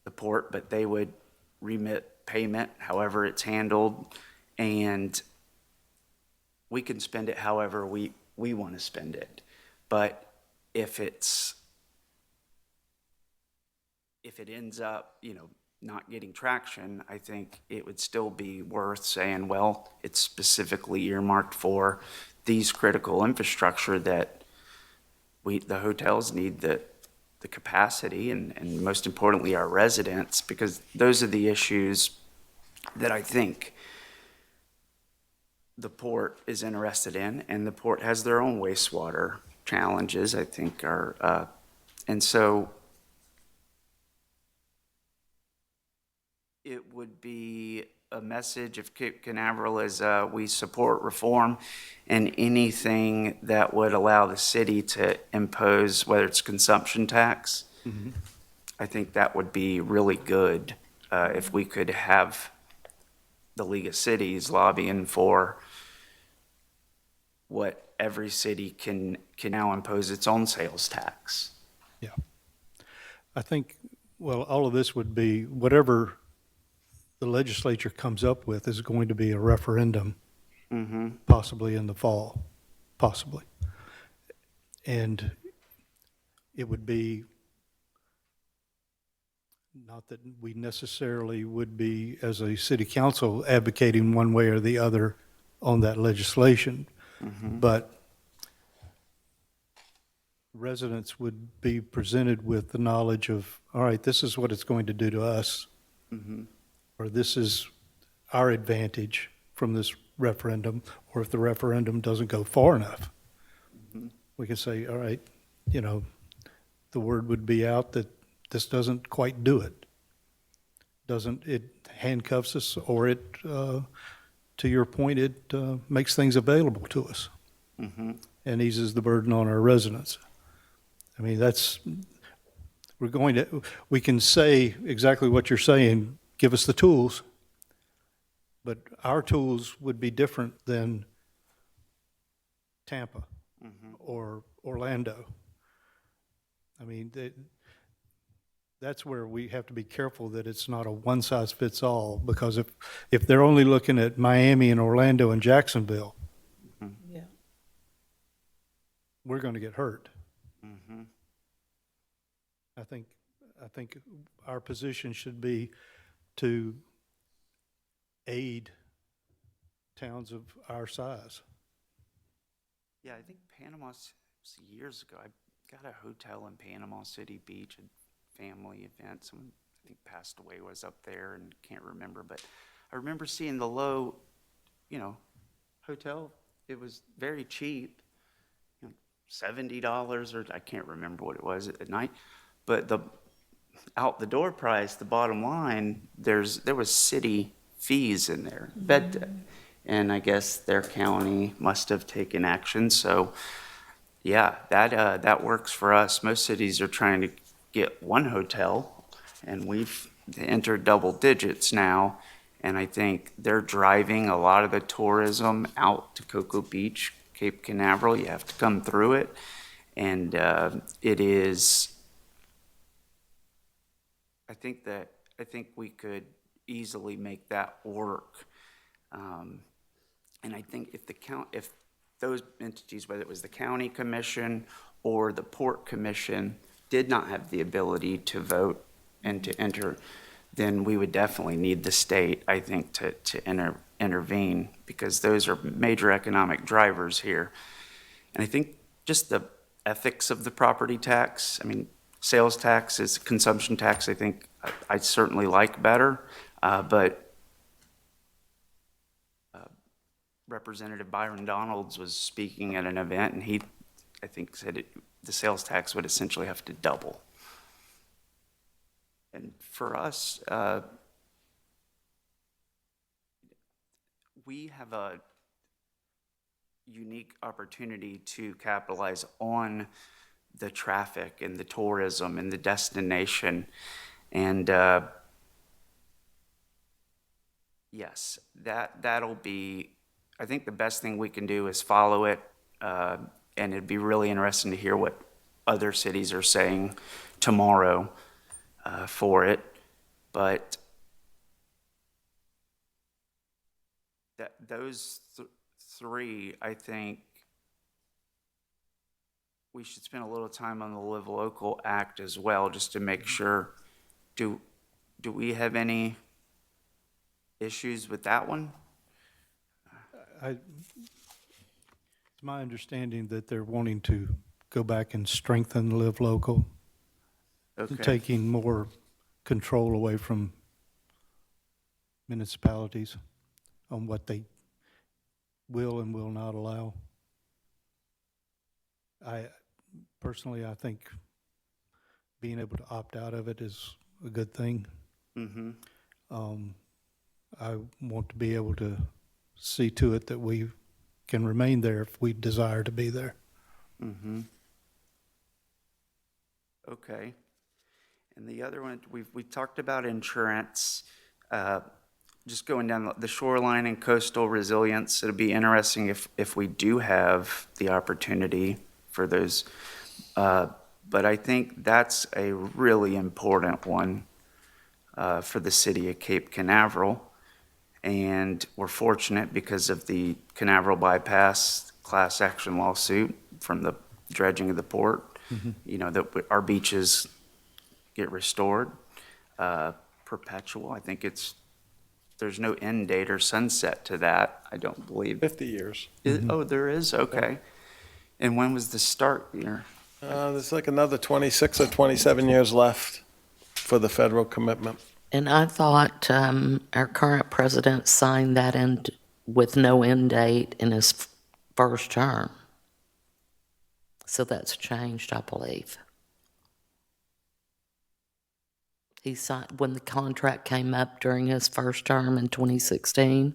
the port, but they would remit payment however it's handled, and we can spend it however we want to spend it. But if it ends up, not getting traction, I think it would still be worth saying, well, it's specifically earmarked for these critical infrastructure that the hotels need the capacity, and most importantly, our residents, because those are the issues that I think the port is interested in, and the port has their own wastewater challenges, I think, and so it would be a message of Cape Canaveral as we support reform and anything that would allow the city to impose, whether it's consumption tax. I think that would be really good if we could have the League of Cities lobbying for what every city can now impose its own sales tax. Yeah. I think, well, all of this would be, whatever the legislature comes up with is going to be a referendum, possibly in the fall, possibly. And it would be, not that we necessarily would be, as a city council, advocating one way or the other on that legislation, but residents would be presented with the knowledge of, all right, this is what it's going to do to us, or this is our advantage from this referendum, or if the referendum doesn't go far enough, we can say, all right, the word would be out that this doesn't quite do it. It handcuffs us, or it, to your point, it makes things available to us and eases the burden on our residents. I mean, we can say exactly what you're saying, give us the tools, but our tools would be different than Tampa or Orlando. I mean, that's where we have to be careful that it's not a one-size-fits-all, because if they're only looking at Miami and Orlando and Jacksonville, Yeah. we're going to get hurt. Mhm. I think our position should be to aid towns of our size. Yeah, I think Panama, years ago, I got a hotel in Panama City Beach, a family event. Someone, I think, passed away, was up there, and can't remember. But I remember seeing the low, hotel. It was very cheap, $70, or I can't remember what it was at night. But the out the door price, the bottom line, there was city fees in there, and I guess their county must have taken action. So, yeah, that works for us. Most cities are trying to get one hotel, and we've entered double digits now. And I think they're driving a lot of the tourism out to Cocoa Beach, Cape Canaveral. You have to come through it, and it is. I think we could easily make that work. And I think if those entities, whether it was the county commission or the port commission, did not have the ability to vote and to enter, then we would definitely need the state, I think, to intervene, because those are major economic drivers here. And I think just the ethics of the property tax, I mean, sales tax is consumption tax, I think I certainly like better, but Representative Byron Donalds was speaking at an event, and he, I think, said the sales tax would essentially have to double. And for us, we have a unique opportunity to capitalize on the traffic and the tourism and the destination. And yes, that'll be, I think the best thing we can do is follow it. And it'd be really interesting to hear what other cities are saying tomorrow for it. But those three, I think we should spend a little time on the Live Local Act as well, just to make sure. Do we have any issues with that one? It's my understanding that they're wanting to go back and strengthen Live Local, Okay. taking more control away from municipalities on what they will and will not allow. Personally, I think being able to opt out of it is a good thing. Mm-hmm. I want to be able to see to it that we can remain there if we desire to be there. Mm-hmm. Okay. And the other one, we talked about insurance, just going down the shoreline and coastal resilience. It'll be interesting if we do have the opportunity for those. But I think that's a really important one for the city of Cape Canaveral. And we're fortunate because of the Canaveral bypass class action lawsuit from the dredging of the port, that our beaches get restored, perpetual. I think there's no end date or sunset to that, I don't believe. 50 years. Oh, there is? Okay. And when was the start year? There's like another 26 or 27 years left for the federal commitment. And I thought our current president signed that in with no end date in his first term. So that's changed, I believe. He signed, when the contract came up during his first term in 2016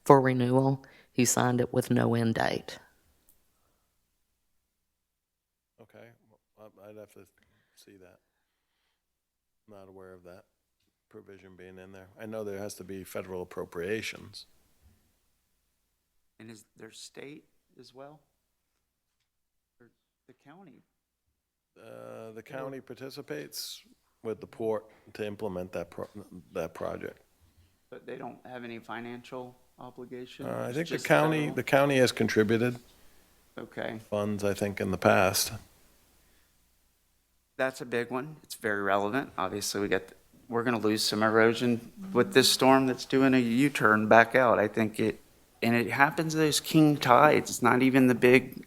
for renewal, he signed it with no end date. Okay, well, I'd have to see that. Not aware of that provision being in there. I know there has to be federal appropriations. And is there state as well? Or the county? The county participates with the port to implement that project. But they don't have any financial obligation? I It's think just federal? the county has contributed Okay, funds, I think, in the past. that's a big one. It's very relevant. Obviously, we're going to lose some erosion with this storm that's doing a U-turn back out. I think and it happens those king tides. It's not even the big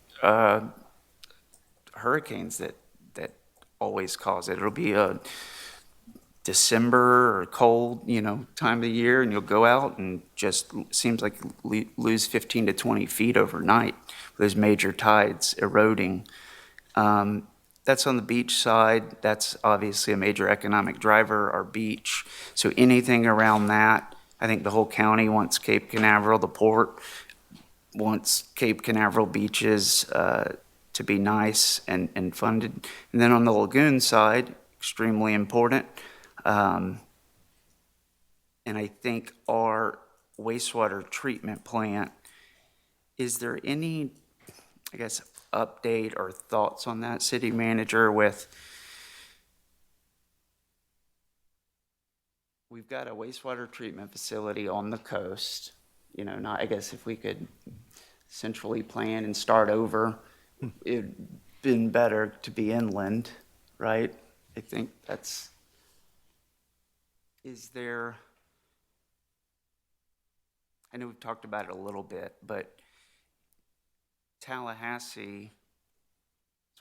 hurricanes that always cause it. It'll be a December or cold, time of the year, and you'll go out and just seems like lose 15 to 20 feet overnight. Those major tides eroding. That's on the beach side. That's obviously a major economic driver, our beach. So anything around that, I think the whole county wants Cape Canaveral, the port wants Cape Canaveral beaches to be nice and funded. And then on the lagoon side, extremely important. And I think our wastewater treatment plant, is there any, I guess, update or thoughts on that, city manager, we've got a wastewater treatment facility on the coast, I guess if we could centrally plan and start over, it'd been better to be inland, right? I think I know we've talked about it a little bit, but Tallahassee,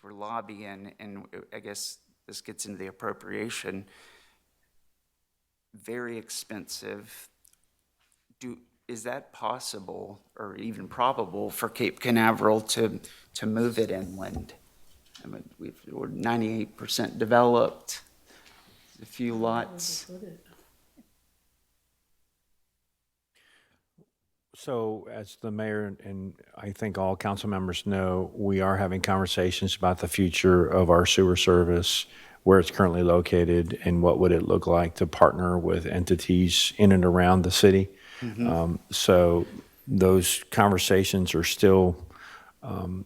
we're lobbying, and I guess this gets into the appropriation, very expensive. Is that possible or even probable for Cape Canaveral to move it inland? I mean, we're 98% developed, a few lots. So as the mayor and I think all council members know, we are having conversations about the future of our sewer service, where it's currently located, and what would it look like to partner with entities in and around the city. So those conversations are still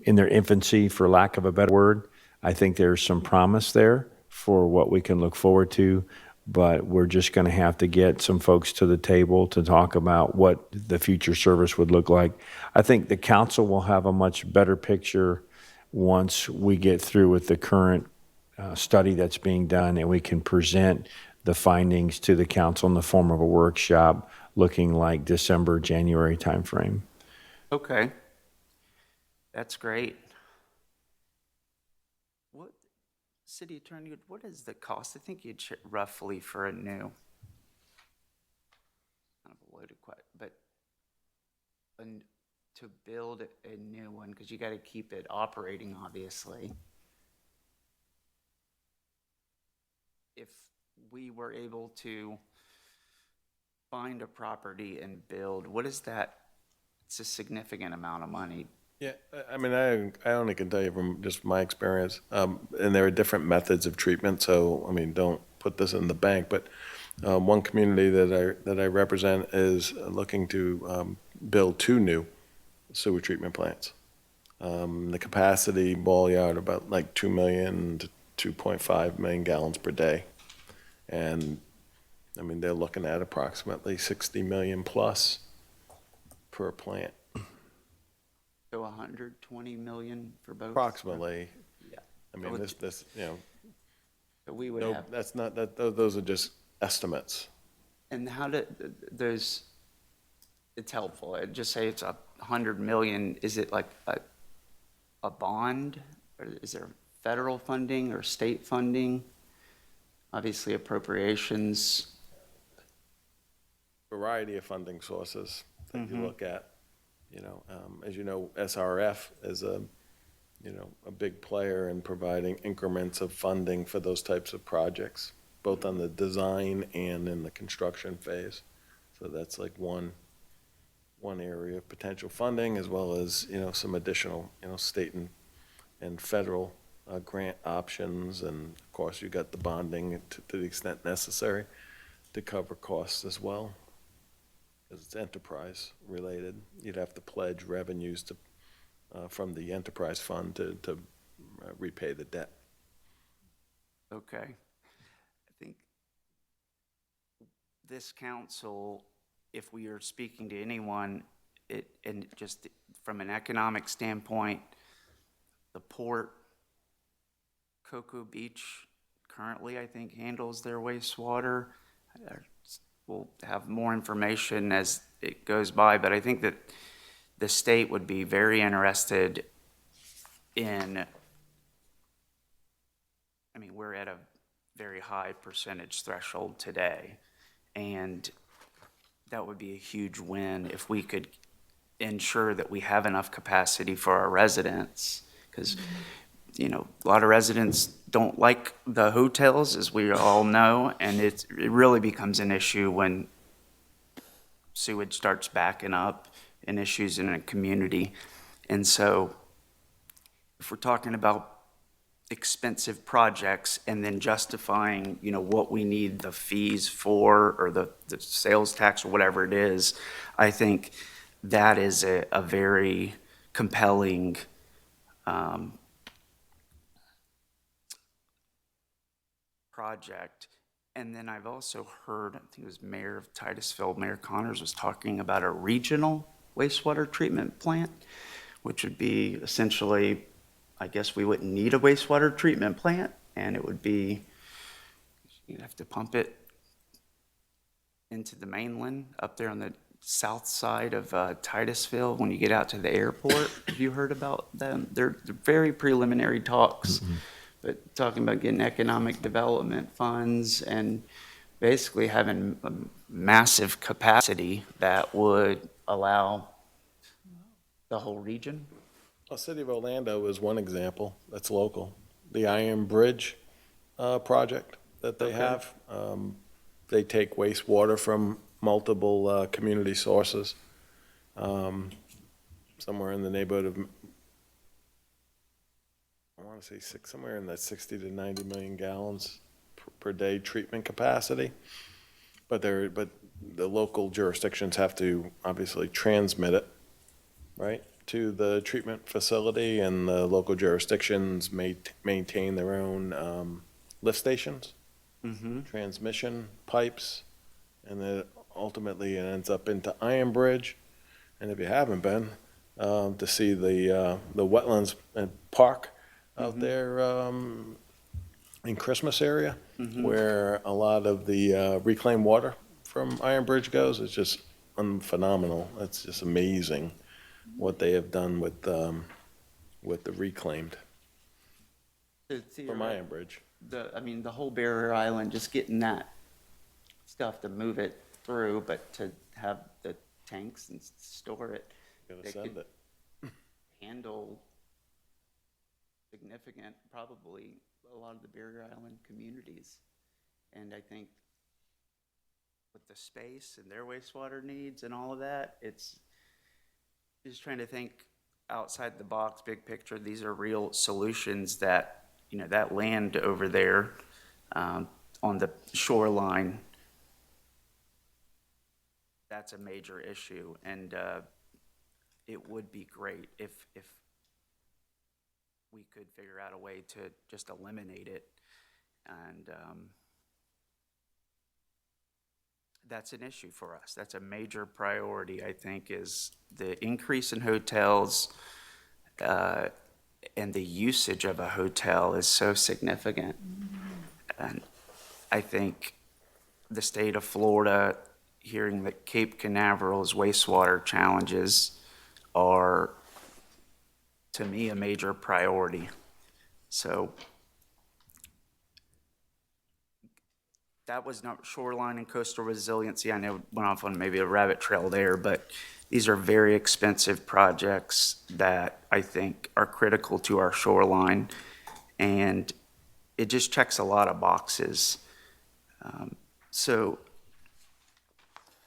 in their infancy, for lack of a better word. I think there's some promise there for what we can look forward to, but we're just going to have to get some folks to the table to talk about what the future service would look like. I think the council will have a much better picture once we get through with the current study that's being done, and we can present the findings to the council in the form of a workshop looking like December, January timeframe. Okay. That's great. What, city attorney, what is the cost? I think you'd roughly for a new, kind of a loaded question, but to build a new one, because you got to keep it operating, obviously. If we were able to find a property and build, what is that? It's a significant amount of money. Yeah, I mean, I only can tell you from just my experience, and there are different methods of treatment, so, I mean, don't put this in the bank, but one community that I represent is looking to build 2 new sewer treatment plants. The capacity ball yard about like 2 million to 2.5 million gallons per day. And, I mean, they're looking at approximately 60 million plus per plant. So 120 million for both? Approximately. Yeah. I mean, this, So we would no, have, that's not, those are just estimates. and how did, it's helpful. I'd just say it's 100 million. Is it like a bond? Or is there federal funding or state funding? Obviously appropriations. Variety of funding sources that you look at. As you know, SRF is a big player in providing increments of funding for those types of projects, both on the design and in the construction phase. So that's like one area of potential funding, as well as, some additional, state and federal grant options. And of course, you got the bonding to the extent necessary to cover costs as well. Because it's enterprise related. You'd have to pledge revenues from the enterprise fund to repay the debt. Okay. I this council, if we are speaking to anyone, and just from an economic standpoint, the port, Cocoa Beach currently, I think, handles their wastewater. We'll have more information as it goes by, but I think that the state would be very interested in, I mean, we're at a very high percentage threshold today, and that would be a huge win if we could ensure that we have enough capacity for our residents, because, you know, a lot of residents don't like the hotels, as we all know, and it really becomes an issue when sewage starts backing up and issues in a community. And so if we're talking about expensive projects and then justifying, you know, what we need the fees for, or the sales tax or whatever it is, I think that is a very compelling project. And then I've also heard, I think it was Mayor of Titusville, Mayor Connors, was talking about a regional wastewater treatment plant, which would be essentially, I guess we wouldn't need a wastewater treatment plant, and it would be, you'd have to pump it into the mainland up there on the south side of Titusville when you get out to the airport. Have you heard about them? They're very preliminary talks, but talking about getting economic development funds and basically having a massive capacity that would allow the whole region. Well, City of Orlando is one example that's local. The Iron Bridge project that they have, they take wastewater from multiple community sources, somewhere in the neighborhood of, I want to say somewhere in that 60 to 90 million gallons per day treatment capacity. But the local jurisdictions have to obviously transmit it, right, to the treatment facility, and the local jurisdictions maintain their own lift stations, transmission pipes, and then ultimately it ends up into Iron Bridge. And if you haven't been, to see the wetlands and park out there in Christmas area, where a lot of the reclaimed water from Iron Bridge goes, it's just phenomenal. It's just amazing what they have done with the reclaimed from Iron Bridge. I mean, the whole barrier island, just getting that stuff to move it through, but to have the tanks and store it, Gotta they send could it. handle significant, probably a lot of the barrier island communities. And I think with the space and their wastewater needs and all of that, it's just trying to think outside the box, big picture. These are real solutions that, you know, that land over there on the shoreline, that's a major issue. And it would be great if we could figure out a way to just eliminate it. And that's an issue for us. That's a major priority, I think, is the increase in hotels and the usage of a hotel is so significant. And I think the state of Florida, hearing that Cape Canaveral's wastewater challenges are, to me, a major priority. So that was not shoreline and coastal resiliency. I know it went off on maybe a rabbit trail there, but these are very expensive projects that I think are critical to our shoreline, and it just checks a lot of boxes. So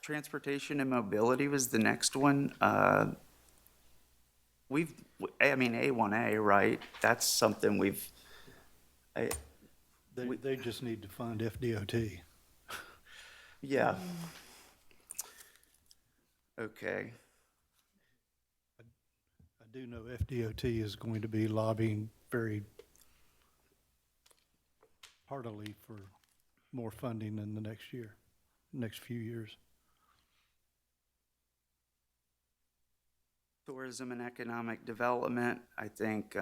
transportation and mobility was the next one. A1A, right? That's something They just need to fund FDOT. yeah. Okay. I do know FDOT is going to be lobbying very heartily for more funding in the next year. next few years. Tourism and economic development, I think,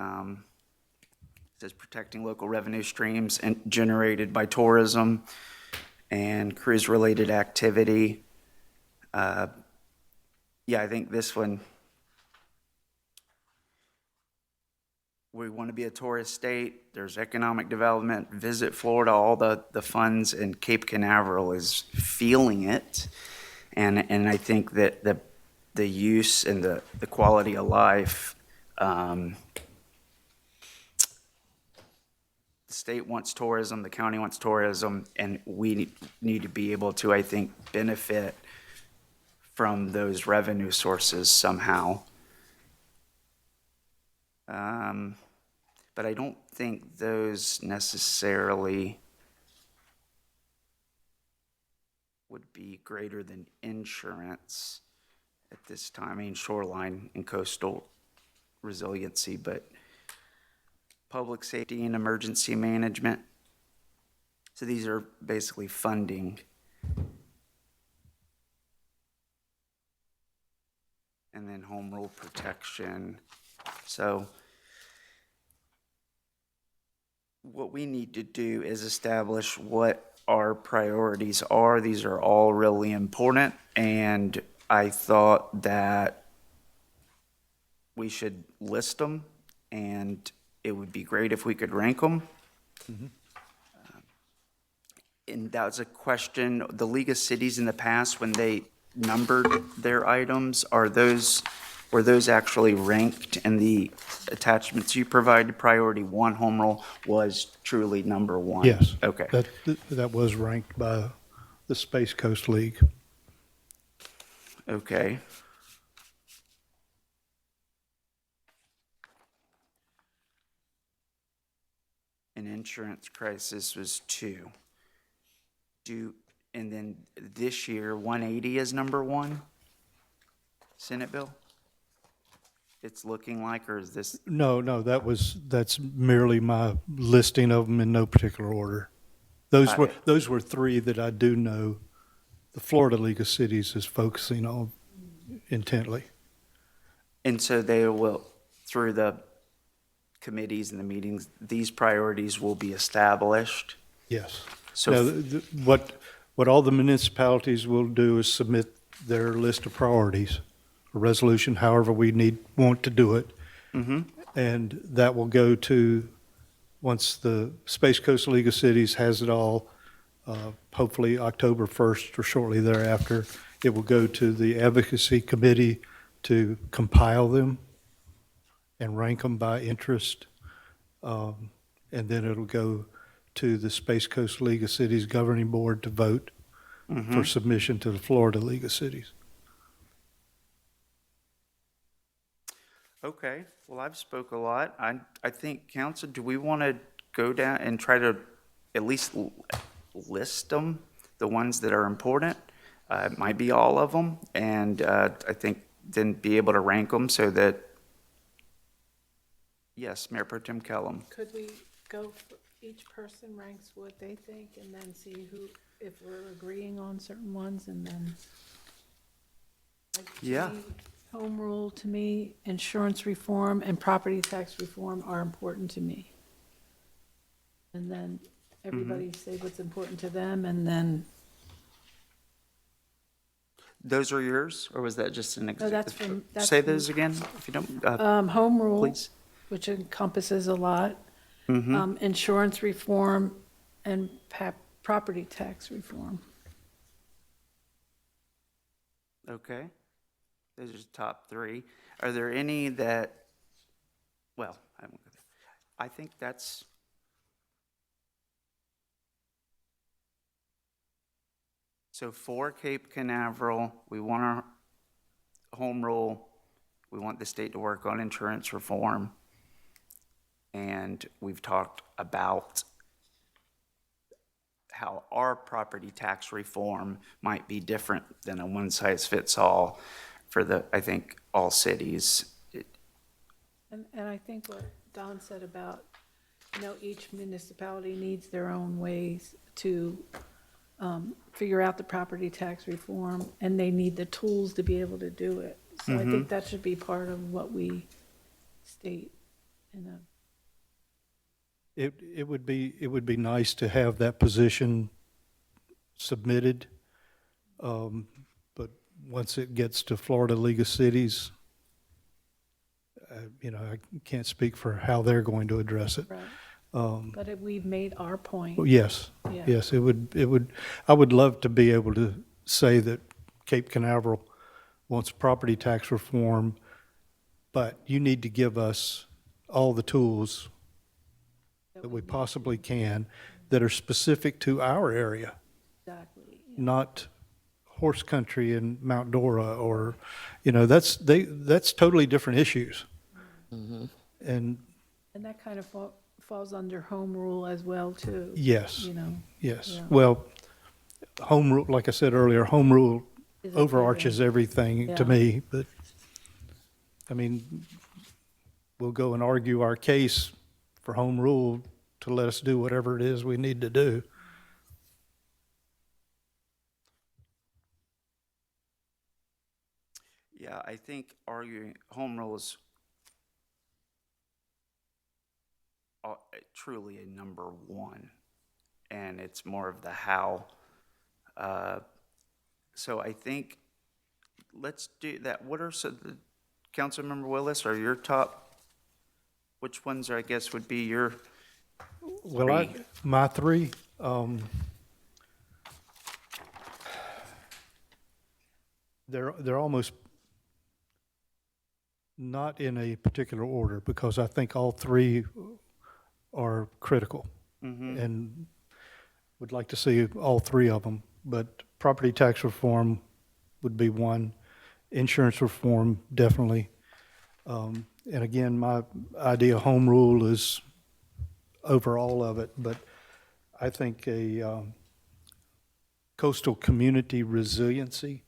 says protecting local revenue streams and generated by tourism and cruise-related activity. Yeah, I think this one, we want to be a tourist state. There's economic development, Visit Florida, all the funds, and Cape Canaveral is feeling it. And I think that the use and the quality of life, the state wants tourism, the county wants tourism, and we need to be able to, I think, benefit from those revenue sources somehow. But I don't think those necessarily would be greater than insurance at this time. I mean, shoreline and coastal resiliency, but public safety and emergency management. So these are basically funding. And then home rule protection. So what we need to do is establish what our priorities are. These are all really important, and I thought that we should list them, and it would be great if we could rank them. And that was a question, the League of Cities in the past, when they numbered their items, were those actually ranked in the attachments you provided? Priority 1 home rule was truly number 1? Yes. Okay. That was ranked by the Space Coast League. Okay. An insurance crisis was 2. And then this year, 180 is number 1? Senate bill? It's looking like, or is this, No, that's merely my listing of them in no particular order. Those were 3 that I do know the Florida League of Cities is focusing on intently. and so they will, through the committees and the meetings, these priorities will be established? Yes. So Now, what all the municipalities will do is submit their list of priorities, a resolution, however we want to do it. And that will go to, once the Space Coast League of Cities has it all, hopefully October 1st or shortly thereafter, it will go to the Advocacy Committee to compile them and rank them by interest. And then it'll go to the Space Coast League of Cities Governing Board to vote for submission to the Florida League of Cities. Okay, well, I've spoke a lot. I think, council, do we want to go down and try to at least list them, the ones that are important? It might be all of them, and I think then be able to rank them so that, yes, Mayor Pro Tem Kellum. Could we go, each person ranks what they think and then see if we're agreeing on certain ones and then? Like, to Yeah. me, home rule, to me, insurance reform and property tax reform are important to me. And then everybody say what's important to them, and then, Those are yours, or was that just an No, that's from- that's Say from- those again, if you don't, home rule, please. which encompasses a lot, Mm-hmm. insurance reform and property tax reform. Okay. Those are the top 3. Are there any that, well, I think that's, so for Cape Canaveral, we want our home rule, we want the state to work on insurance reform. And we've talked about how our property tax reform might be different than a one-size-fits-all for the, I think, all cities. And I think what Don said about, each municipality needs their own ways to figure out the property tax reform, and they need the tools to be able to do it. So I think that should be part of what we state in a. It would be nice to have that position submitted. But once it gets to Florida League of Cities, I can't speak for how they're going to address it. Right. But if we've made our point. Well, yes, Yeah. yes, I would love to be able to say that Cape Canaveral wants property tax reform, but you need to give us all the tools that we possibly can that are specific to our area, Exactly. not horse country in Mount Dora or, that's totally different issues. And And that kind of falls under home rule as well, too. yes, You know, yes. Yeah. Well, home rule, like I said earlier, home rule Is overarches everything to Yeah. me, but, I mean, we'll go and argue our case for home rule to let us do whatever it is we need to do. Yeah, I think arguing home rule is truly a number one, and it's more of the how. So I think let's do that. What are the Councilmember Willis, are your top, which ones I guess would be your Well, three? my three, they're almost not in a particular order because I think all three are critical. And would like to see all three of them, but property tax reform would be one, insurance reform, definitely. And again, my idea of home rule is over all of it, but I think a coastal community resiliency,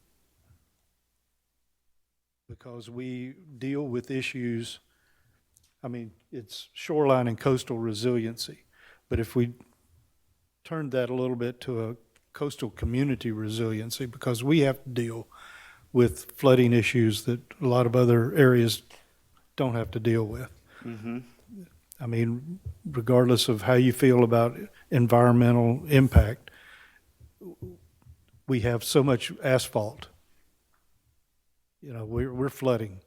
because we deal with issues, I mean, it's shoreline and coastal resiliency, but if we turned that a little bit to a coastal community resiliency, because we have to deal with flooding issues that a lot of other areas don't have to deal with. I mean, regardless of how you feel about environmental impact, we have so much asphalt. We're flooding.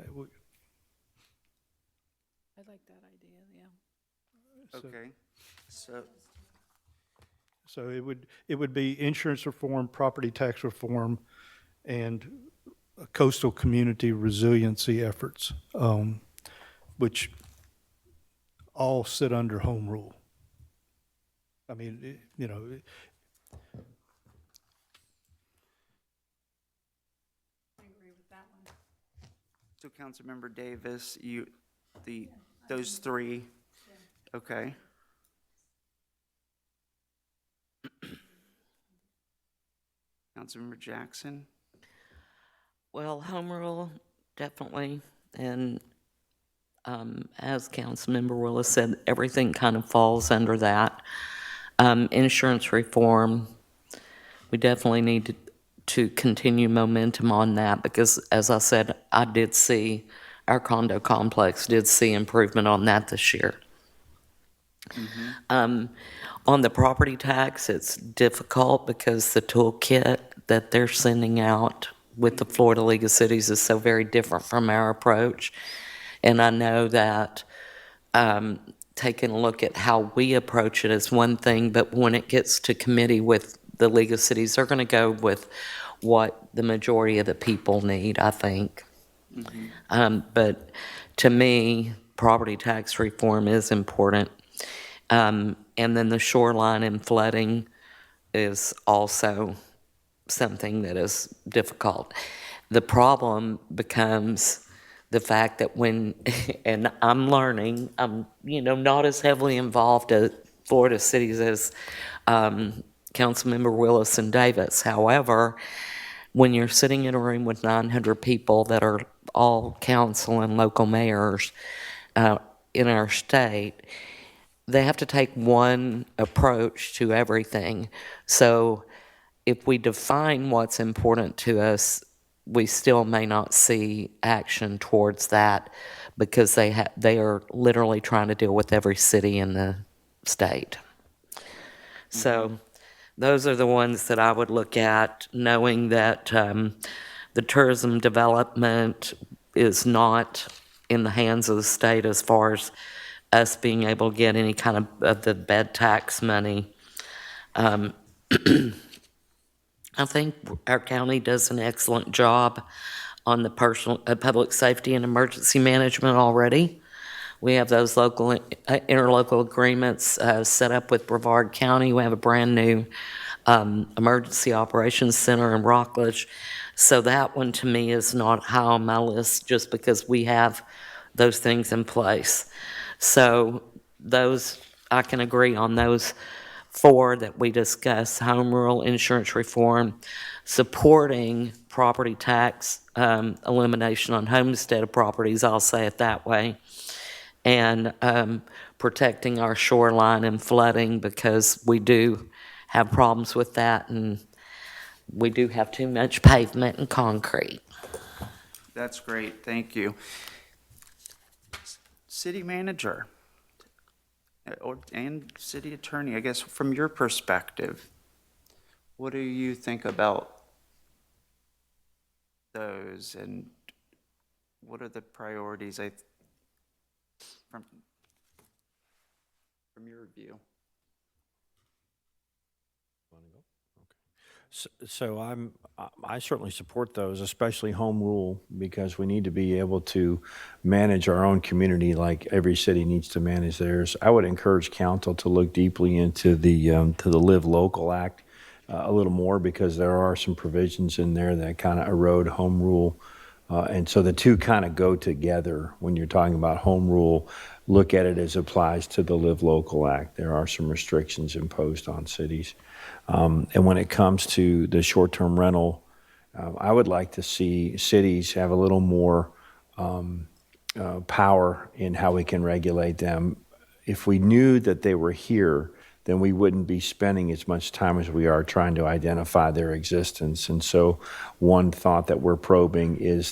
I like that idea, yeah. Okay, so, So it would be insurance reform, property tax reform, and coastal community resiliency efforts, which all sit under home rule. I mean, I agree with that one. so Councilmember Davis, those three, okay. Councilmember Jackson? Well, home rule, definitely, and as Councilmember Willis said, everything kind of falls under that. Insurance reform, we definitely need to continue momentum on that because, as I said, I did see, our condo complex did see improvement on that this year. On the property tax, it's difficult because the toolkit that they're sending out with the Florida League of Cities is so very different from our approach. And I know that taking a look at how we approach it is one thing, but when it gets to committee with the League of Cities, they're going to go with what the majority of the people need, I think. But to me, property tax reform is important. And then the shoreline and flooding is also something that is difficult. The problem becomes the fact that when, and I'm learning, I'm, not as heavily involved at Florida cities as Councilmember Willis and Davis. However, when you're sitting in a room with 900 people that are all council and local mayors in our state, they have to take one approach to everything. So if we define what's important to us, we still may not see action towards that because they are literally trying to deal with every city in the state. So those are the ones that I would look at, knowing that the tourism development is not in the hands of the state as far as us being able to get any kind of the bed tax money. I think our county does an excellent job on the public safety and emergency management already. We have those local, interlocal agreements set up with Brevard County. We have a brand-new emergency operations center in Rockledge. So that one, to me, is not high on my list just because we have those things in place. So those, I can agree on those 4 that we discussed: home rule, insurance reform, supporting property tax elimination on homestead properties, I'll say it that way, and protecting our shoreline and flooding, because we do have problems with that, and we do have too much pavement and concrete. That's great, thank you. City manager and city attorney, I guess from your perspective, what do you think about those, and what are the priorities from your view? So I certainly support those, especially home rule, because we need to be able to manage our own community like every city needs to manage theirs. I would encourage council to look deeply into the Live Local Act a little more, because there are some provisions in there that kind of erode home rule. And so the two kind of go together. When you're talking about home rule, look at it as applies to the Live Local Act. There are some restrictions imposed on cities. And when it comes to the short-term rental, I would like to see cities have a little more power in how we can regulate them. If we knew that they were here, then we wouldn't be spending as much time as we are trying to identify their existence. And so one thought that we're probing is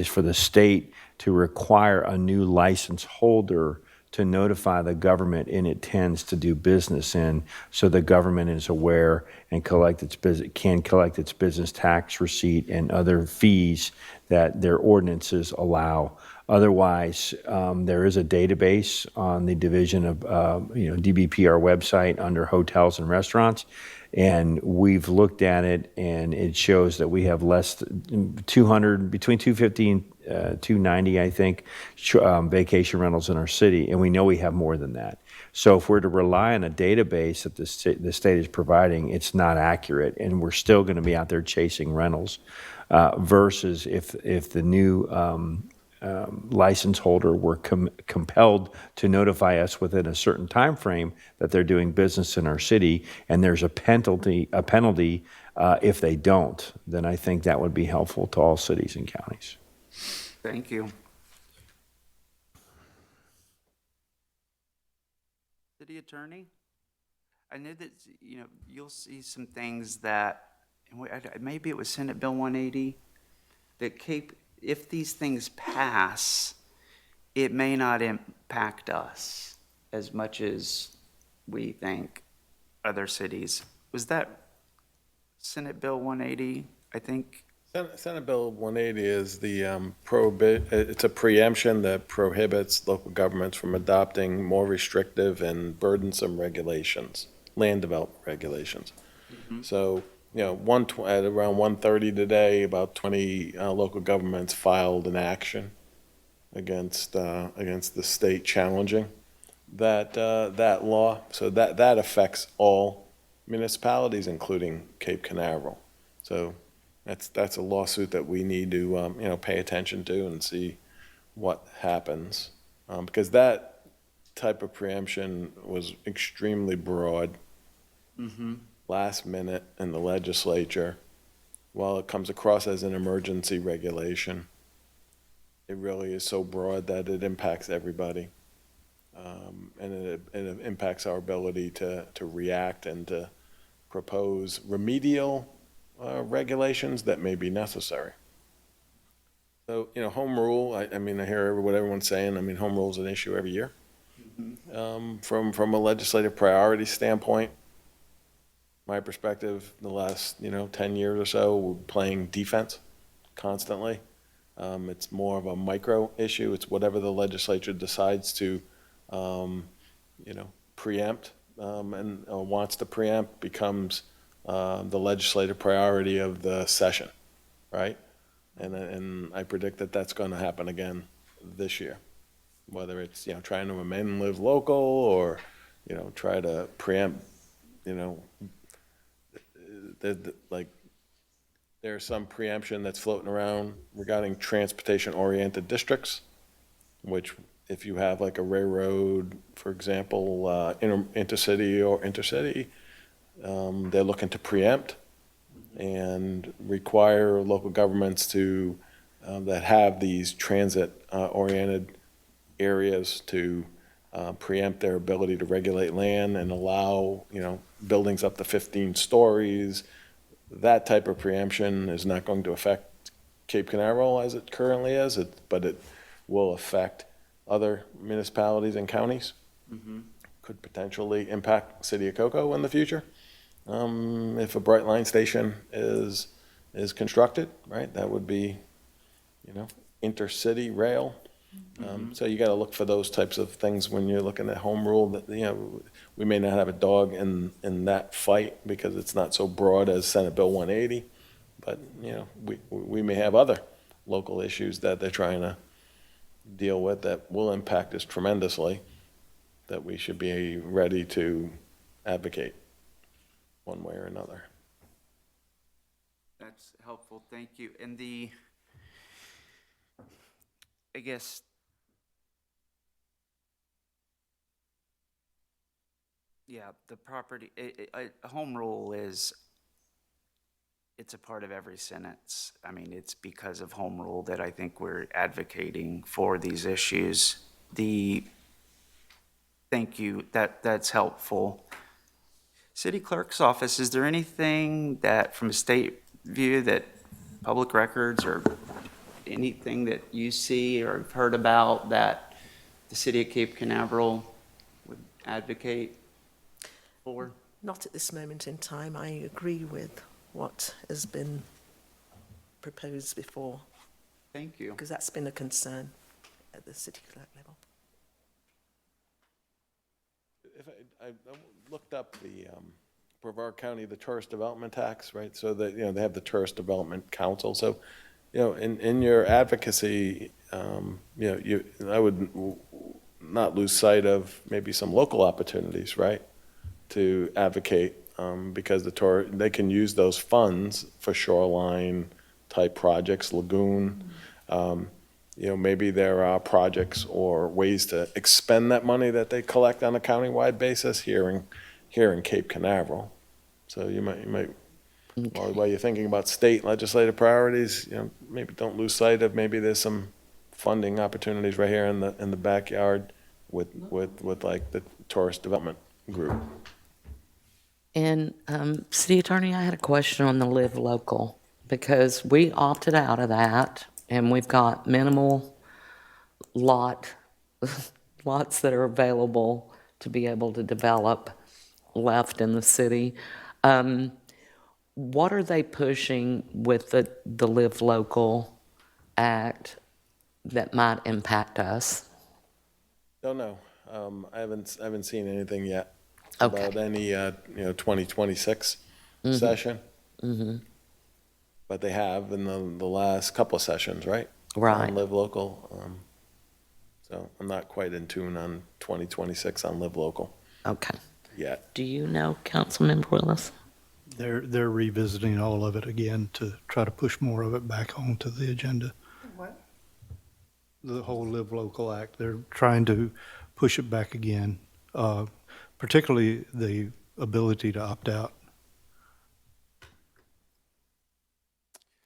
for the state to require a new license holder to notify the government it intends to do business in, so the government is aware and can collect its business tax receipt and other fees that their ordinances allow. Otherwise, there is a database on the division of DBPR website under hotels and restaurants, and we've looked at it, and it shows that we have between 250 and 290, I think, vacation rentals in our city, and we know we have more than that. So if we're to rely on a database that the state is providing, it's not accurate, and we're still going to be out there chasing rentals. Versus if the new license holder were compelled to notify us within a certain time frame that they're doing business in our city, and there's a penalty if they don't, then I think that would be helpful to all cities and counties. Thank you. City attorney, I know that you'll see some things that maybe it was Senate Bill 180 that if these things pass, it may not impact us as much as we think other cities. Was that Senate Bill 180, I think? Senate Bill 180 is it's a preemption that prohibits local governments from adopting more restrictive and burdensome regulations, land development regulations. Mm-hmm. So, at around 1:30 today, about 20 local governments filed an action against the state challenging that law. So that affects all municipalities, including Cape Canaveral. So that's a lawsuit that we need to pay attention to and see what happens, because that type of preemption was extremely broad. Mm-hmm. Last minute in the legislature. While it comes across as an emergency regulation, it really is so broad that it impacts everybody. And it impacts our ability to react and to propose remedial regulations that may be necessary. So, home rule, I mean, I hear what everyone's saying. I mean, home rule is an issue every year. From a legislative priority standpoint, my perspective, the last, 10 years or so, we're playing defense constantly. It's more of a micro issue. It's whatever the legislature decides to, preempt and wants to preempt becomes the legislative priority of the session, right? And I predict that that's going to happen again this year, whether it's, trying to amend live local or, try to preempt, there's some preemption that's floating around regarding transportation-oriented districts, which if you have like a railroad, for example, intercity or intercity, they're looking to preempt and require local governments to, that have these transit-oriented areas to preempt their ability to regulate land and allow, buildings up to 15 stories. That type of preemption is not going to affect Cape Canaveral as it currently is, but it will affect other municipalities and counties. Could potentially impact City of Cocoa in the future. If a Bright Line station is constructed, right, that would be, intercity rail. So you got to look for those types of things when you're looking at home rule. That we may not have a dog in that fight because it's not so broad as Senate Bill 180, but we may have other local issues that they're trying to deal with that will impact us tremendously. That we should be ready to advocate one way or another. That's helpful, thank you. And I guess, yeah, the property, a home rule it's a part of every sentence. I mean, it's because of home rule that I think we're advocating for these issues. Thank you, that's helpful. City Clerk's office, is there anything that, from a state view, that public records or anything that you see or have heard about that the City of Cape Canaveral would advocate for? Not at this moment in time. I agree with what has been proposed before, Thank you. because that's been a concern at the city clerk level. If I looked up the Brevard County, the tourist development tax, right? So that, they have the Tourist Development Council. So, in your advocacy, I would not lose sight of maybe some local opportunities, right? To advocate, because they can use those funds for shoreline type projects, lagoon. Maybe there are projects or ways to expend that money that they collect on a countywide basis here in Cape Canaveral. So you might, while you're thinking about state legislative priorities, maybe don't lose sight of maybe there's some funding opportunities right here in the backyard with like the tourist development group. And City Attorney, I had a question on the Live Local, because we opted out of that, and we've got minimal lots that are available to be able to develop left in the city. What are they pushing with the Live Local Act that might impact us? Don't know. I haven't seen anything yet Okay. about any 2026 session. But they have in the last couple of sessions, right? Right. On Live Local. So I'm not quite in tune on 2026 on Live Local Okay. yet. Do you know, Councilmember Willis? They're revisiting all of it again to try to push more of it back onto the agenda. What? The whole Live Local Act, they're trying to push it back again, particularly the ability to opt out.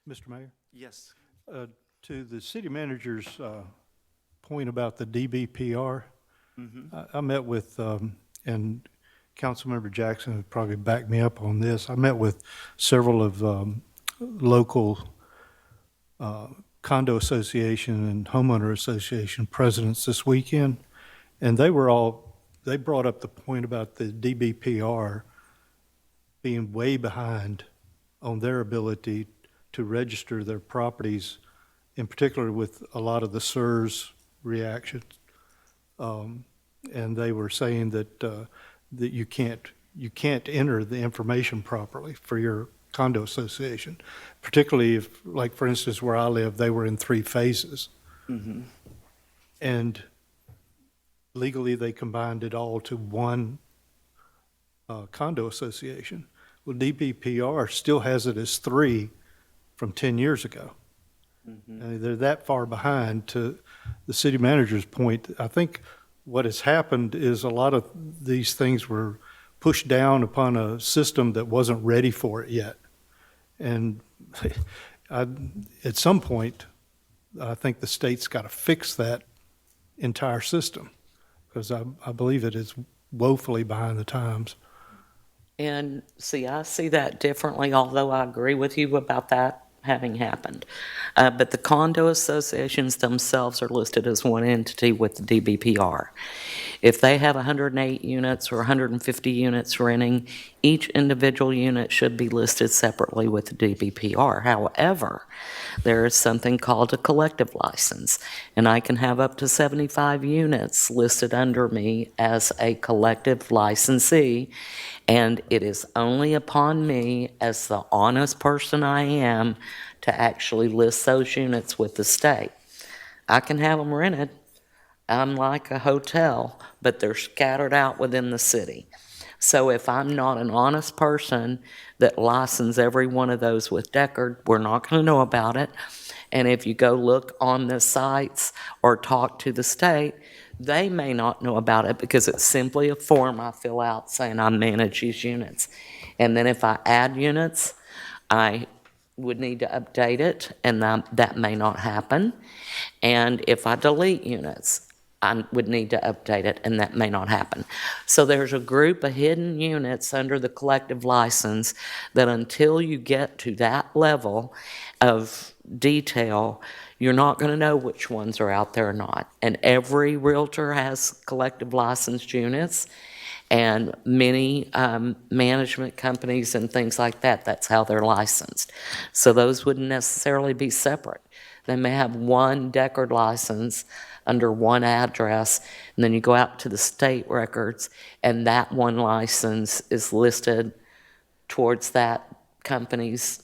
Mr. Mayor? Yes. To the city manager's point about the DBPR, I met with, and Councilmember Jackson would probably back me up on this. I met with several of local condo association and homeowner association presidents this weekend, and they brought up the point about the DBPR being way behind on their ability to register their properties, in particular with a lot of the SERS reactions. And they were saying that that you can't enter the information properly for your condo association, particularly if, like for instance, where I live, they were in 3 phases, and legally they combined it all to one condo association. Well, DBPR still has it as 3 from 10 years ago. And they're that far behind. To the city manager's point, I think what has happened is a lot of these things were pushed down upon a system that wasn't ready for it yet. And at some point, I think the state's got to fix that entire system, because I believe it is woefully behind the times. And see, I see that differently, although I agree with you about that having happened. But the condo associations themselves are listed as one entity with the DBPR. If they have 108 units or 150 units renting, each individual unit should be listed separately with the DBPR. However, there is something called a collective license, and I can have up to 75 units listed under me as a collective licensee, and it is only upon me, as the honest person I am, to actually list those units with the state. I can have them rented. I'm like a hotel, but they're scattered out within the city. So if I'm not an honest person that licenses every one of those with Deckard, we're not going to know about it. And if you go look on the sites or talk to the state, they may not know about it because it's simply a form I fill out saying I manage these units. And then if I add units, I would need to update it, and that may not happen. And if I delete units, I would need to update it, and that may not happen. So there's a group of hidden units under the collective license that until you get to that level of detail, you're not going to know which ones are out there or not. And every realtor has collective licensed units, and many management companies and things like that, that's how they're licensed. So those wouldn't necessarily be separate. They may have one Deckard license under one address, and then you go out to the state records, and that one license is listed towards that company's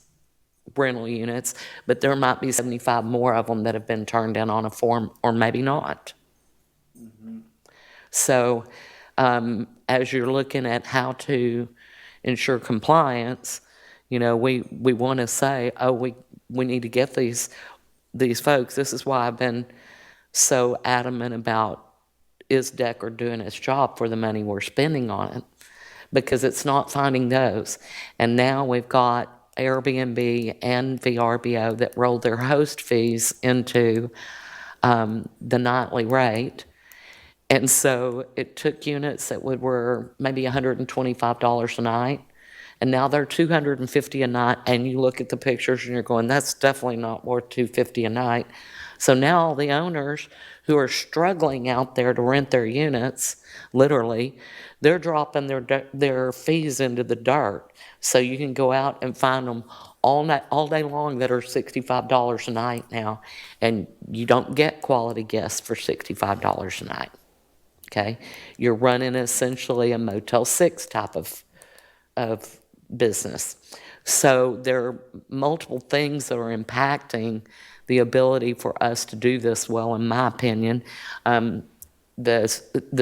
rental units, but there might be 75 more of them that have been turned in on a form, or maybe not. So as you're looking at how to ensure compliance, you know, we want to say, oh, we need to get these folks. This is why I've been so adamant about, is Deckard doing its job for the money we're spending on it? Because it's not finding those. And now we've got Airbnb and VRBO that rolled their host fees into the nightly rate. And so it took units that were maybe $125 a night, and now they're $250 a night, and you look at the pictures and you're going, that's definitely not worth $250 a night. So now all the owners who are struggling out there to rent their units, literally, they're dropping their fees into the dirt. So you can go out and find them all day long that are $65 a night now, and you don't get quality guests for $65 a night. Okay, you're running essentially a Motel 6 type of business. So there are multiple things that are impacting the ability for us to do this well, in my opinion. The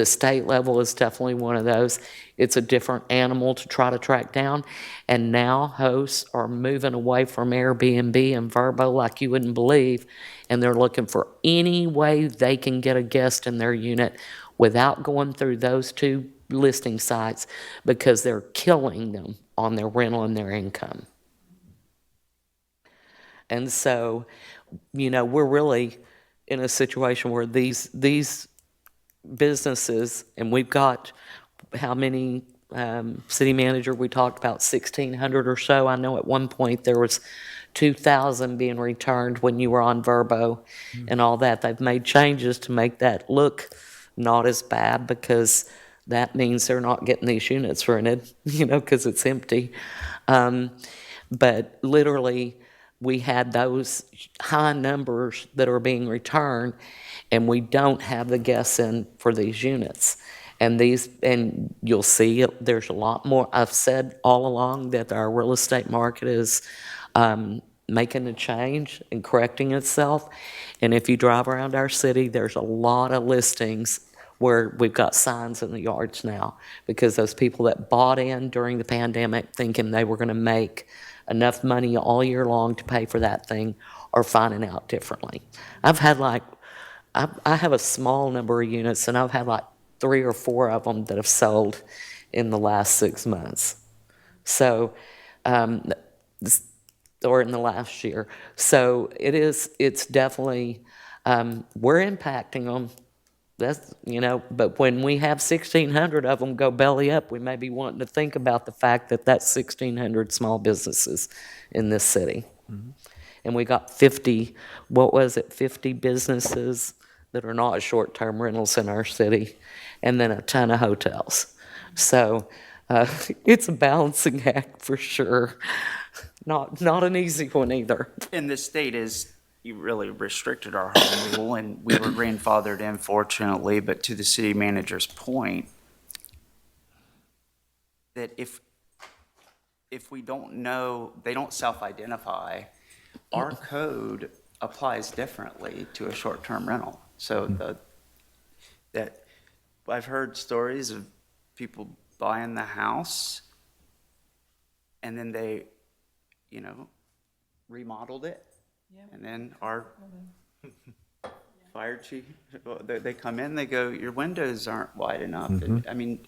state level is definitely one of those. It's a different animal to try to track down. And now hosts are moving away from Airbnb and Vrbo like you wouldn't believe, and they're looking for any way they can get a guest in their unit without going through those 2 listing sites, because they're killing them on their rental and their income. And so, you know, we're really in a situation where these businesses, and we've got, how many, city manager, we talked about 1,600 or so. I know at one point there was 2,000 being returned when you were on Verbo and all that. They've made changes to make that look not as bad, because that means they're not getting these units rented, because it's empty. But literally, we had those high numbers that are being returned, and we don't have the guests in for these units. And you'll see there's a lot more. I've said all along that our real estate market is making a change and correcting itself. And if you drive around our city, there's a lot of listings where we've got signs in the yards now, because those people that bought in during the pandemic thinking they were going to make enough money all year long to pay for that thing are finding out differently. I've had I have a small number of units, and I've had 3 or 4 of them that have sold in the last 6 months. So, or in the last year. So it's definitely, we're impacting them. That's, but when we have 1,600 of them go belly up, we may be wanting to think about the fact that that's 1,600 small businesses in this city. Mm-hmm. And we got 50 businesses that are not short-term rentals in our city, and then a ton of hotels. So it's a balancing act for sure. Not an easy one either. And the state you really restricted our home rule, and we were grandfathered in, fortunately, but to the city manager's point, that if we don't know, they don't self-identify, our code applies differently to a short-term rental. So that I've heard stories of people buying the house, and then they, remodeled it. And then our fire chief, they come in, they go, your windows aren't wide enough. Mm-hmm. And, I mean,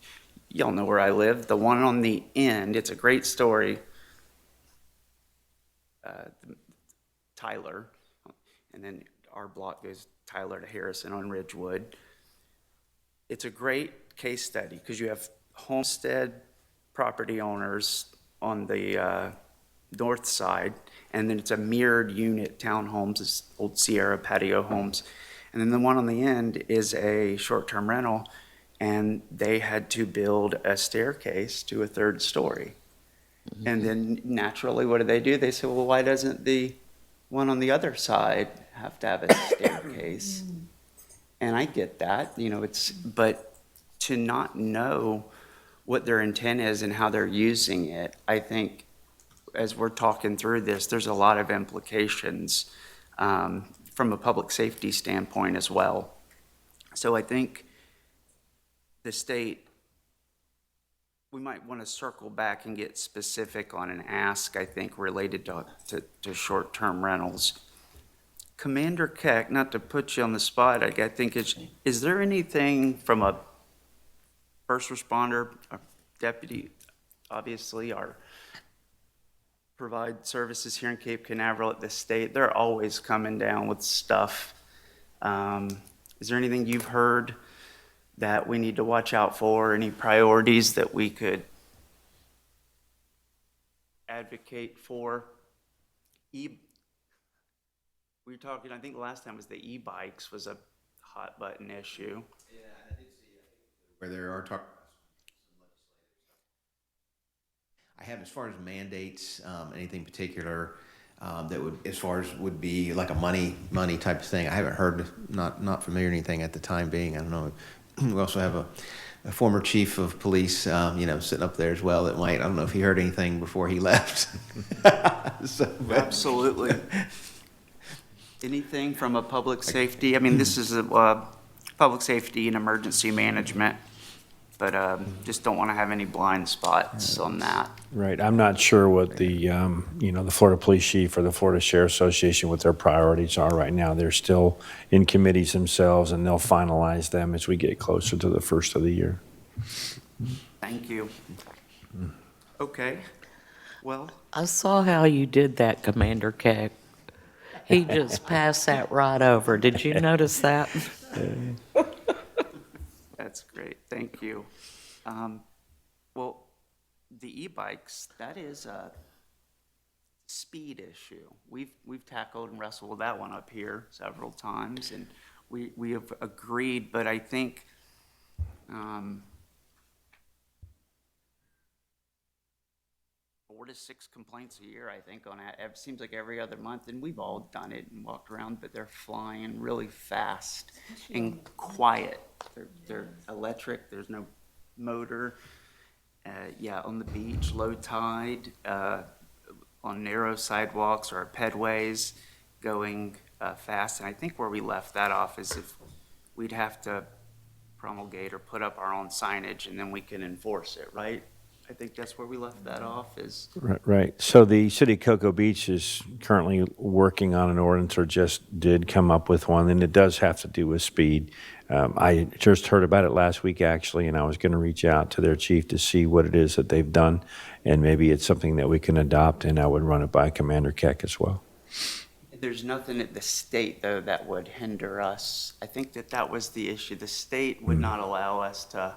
y'all know where I live. The one on the end, it's a great story. Tyler, and then our block goes Tyler to Harrison on Ridgewood. It's a great case study because you have homestead property owners on the north side, and then it's a mirrored unit townhomes, it's old Sierra patio homes. And then the one on the end is a short-term rental, and they had to build a staircase to a 3rd story. Mm-hmm. And then naturally, what do? They said, well, why doesn't the one on the other side have to have a staircase? And I get that, but to not know what their intent is and how they're using it, I think as we're talking through this, there's a lot of implications from a public safety standpoint as well. So I think the state, we might want to circle back and get specific on an ask, I think, related to short-term rentals. Commander Keck, not to put you on the spot, I think is there anything from a first responder, a deputy, obviously, provide services here in Cape Canaveral at the state, they're always coming down with stuff. Is there anything you've heard that we need to watch out for, any priorities that we could advocate for? We were talking, I think the last time was the e-bikes was a hot button issue. Yeah, I did see where there are some I have, as far as mandates, anything particular that would, as far as would be like a money type of thing. I haven't heard, not familiar anything at the time being. I don't know. We also have a former chief of police, sitting up there as well. That might, I don't know if he heard anything before he left. Absolutely. Anything from a public safety? I mean, this is a public safety and emergency management, but just don't want to have any blind spots on that. Right. I'm not sure what the, the Florida Police Chief or the Florida Sheriff Association, what their priorities are right now. They're still in committees themselves, and they'll finalize them as we get closer to the first of the year. Thank you. Okay. Well, I saw how you did that, Commander Keck. He just passed that right over. Did you notice that? That's great, thank you. Well, the e-bikes, that is a speed issue. We've tackled and wrestled with that one up here several times, and we have agreed, but I think, 4 to 6 complaints a year, I think, on that. It seems like every other month, and we've all done it and walked around, but they're flying really fast and quiet. They're electric, there's no motor. Yeah, on the beach, low tide, on narrow sidewalks or pedways, going fast. And I think where we left that off is if we'd have to promulgate or put up our own signage, and then we can enforce it, right? I think that's where we left that off is, Right. So the city of Cocoa Beach is currently working on an ordinance, or just did come up with one, and it does have to do with speed. I just heard about it last week, actually, and I was going to reach out to their chief to see what it is that they've done, and maybe it's something that we can adopt, and I would run it by Commander Keck as well. there's nothing at the state, though, that would hinder us. I think that was the issue. The state would not allow us to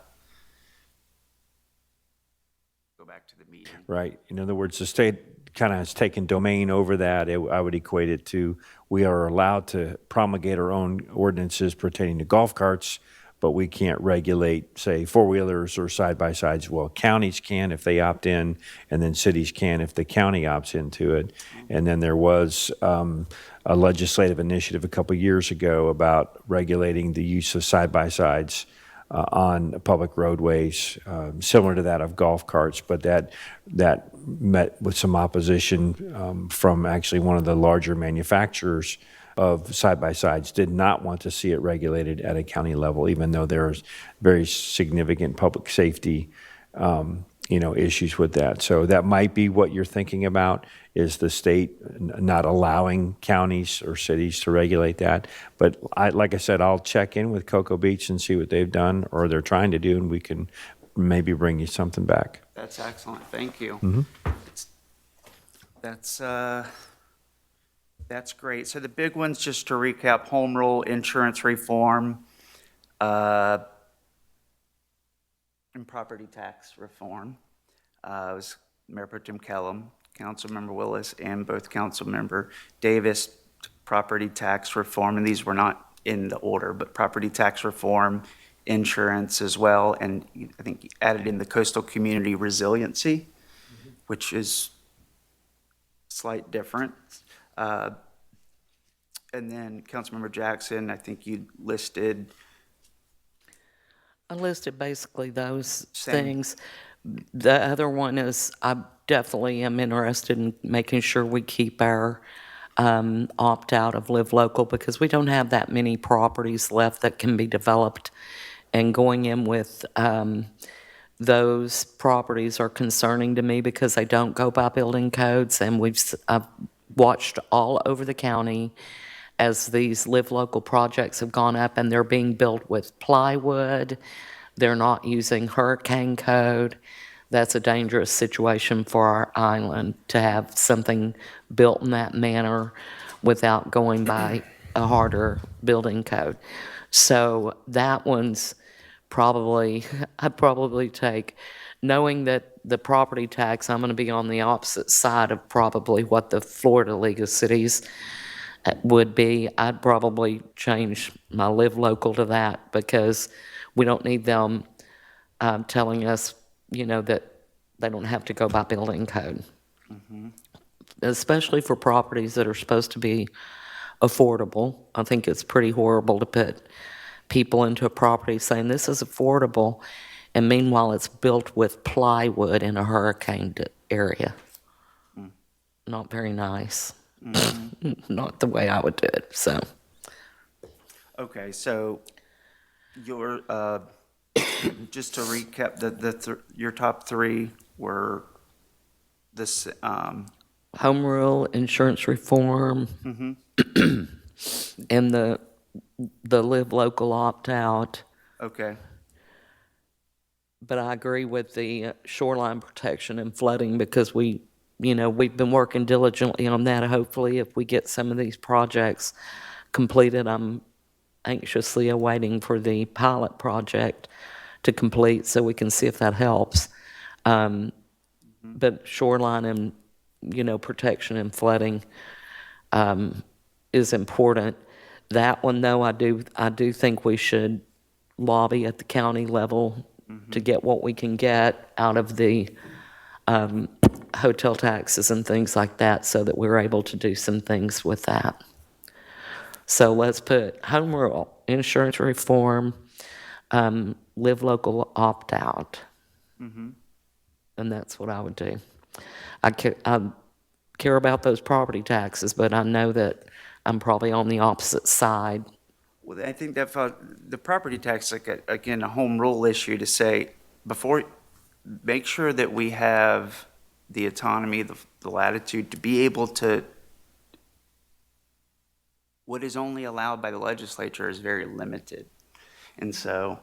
go back to the meeting. Right. In other words, the state kind of has taken domain over that. I would equate it to, we are allowed to promulgate our own ordinances pertaining to golf carts, but we can't regulate, say, four-wheelers or side-by-sides. Well, counties can if they opt in, and then cities can if the county opts into it. And then there was a legislative initiative a couple years ago about regulating the use of side-by-sides on public roadways, similar to that of golf carts, but that met with some opposition from actually one of the larger manufacturers of side-by-sides. Did not want to see it regulated at a county level, even though there's very significant public safety issues with that. So that might be what you're thinking about, is the state not allowing counties or cities to regulate that. But like I said, I'll check in with Cocoa Beach and see what they've done or they're trying to do, and we can maybe bring you something back. That's excellent, thank you. That's great. So the big ones, just to recap: home rule, insurance reform, and property tax reform. It was Mayor Pro Tem Kellum, Councilmember Willis, and both Councilmember Davis, property tax reform, and these were not in the order, but property tax reform, insurance as well, and I think you added in the coastal community resiliency, which is slight difference. And then Councilmember Jackson, I think you listed. I listed basically those Same. things. The other one is, I definitely am interested in making sure we keep our opt-out of Live Local, because we don't have that many properties left that can be developed. And going in with those properties are concerning to me because they don't go by building codes. And I've watched all over the county as these Live Local projects have gone up, and they're being built with plywood. They're not using hurricane code. That's a dangerous situation for our island, to have something built in that manner without going by a harder building code. So that one's I'd probably take, knowing that the property tax, I'm going to be on the opposite side of probably what the Florida League of Cities would be. I'd probably change my Live Local to that, because we don't need them telling us, that they don't have to go by building code. Especially for properties that are supposed to be affordable. I think it's pretty horrible to put people into a property saying this is affordable, and meanwhile it's built with plywood in a hurricane area. Not very nice. Not the way I would do it, so. Okay, so your, just to recap, your top three were this, Home rule, insurance reform, and the Live Local opt-out. okay, But I agree with the shoreline protection and flooding, because we've been working diligently on that. Hopefully, if we get some of these projects completed, I'm anxiously awaiting for the pilot project to complete so we can see if that helps. But shoreline and, protection and flooding is important. That one, though, I do think we should lobby at the county level to get what we can get out of the hotel taxes and things like that so that we're able to do some things with that. So let's put home rule, insurance reform, live local opt-out. And that's what I would do. I care about those property taxes, but I know that I'm probably on the opposite side. Well, I think that the property tax, again, a home rule issue to say, make sure that we have the autonomy, the latitude to be able to, what is only allowed by the legislature is very limited. And so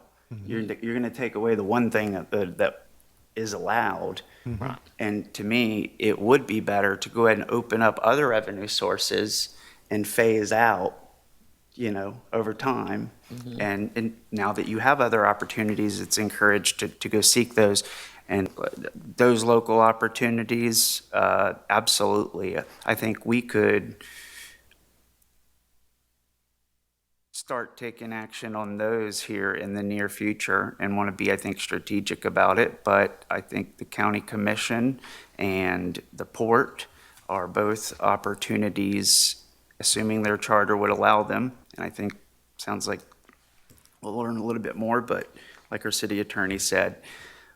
you're going to take away the one thing that is allowed. Right. And to me, it would be better to go ahead and open up other revenue sources and phase out, over time. And now that you have other opportunities, it's encouraged to go seek those. And those local opportunities, absolutely. I think we could start taking action on those here in the near future and want to be, I think, strategic about it. But I think the county commission and the port are both opportunities, assuming their charter would allow them. And I think, sounds like we'll learn a little bit more, but like our city attorney said,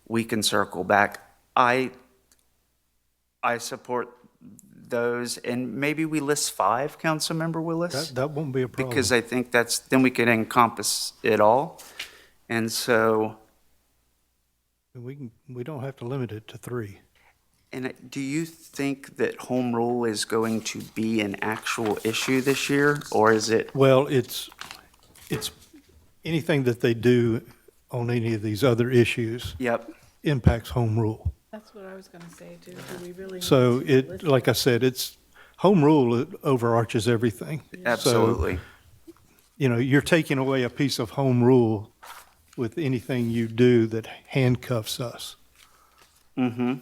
we can circle back. I support those, and maybe we list 5, Councilmember Willis? That won't be a problem. Because I think then we can encompass it all. And so, We don't have to limit it to 3. and do you think that home rule is going to be an actual issue this year, or is it? Well, it's anything that they do on any of these other issues Yep, impacts home rule. That's what I was going to say, too. Do we really need So to list like I said, it's, home rule overarches everything. absolutely. So, you're taking away a piece of home rule with anything you do that handcuffs us Mm-hmm.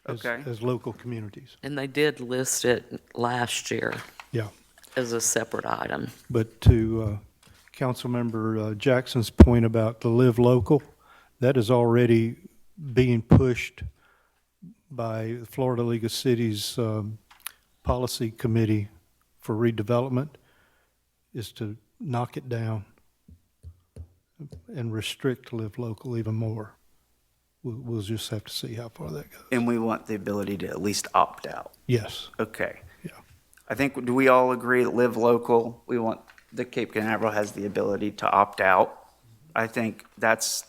as, Okay. as local communities. And they did list it last year Yeah. as a separate item. But to Councilmember Jackson's point about the live local, that is already being pushed by the Florida League of Cities Policy Committee for Redevelopment, is to knock it down and restrict live local even more. We'll just have to see how far that goes. And we want the ability to at least opt out. Yes. Okay. Yeah. I think, do we all agree that live local, we want, the Cape Canaveral has the ability to opt out? I think that's,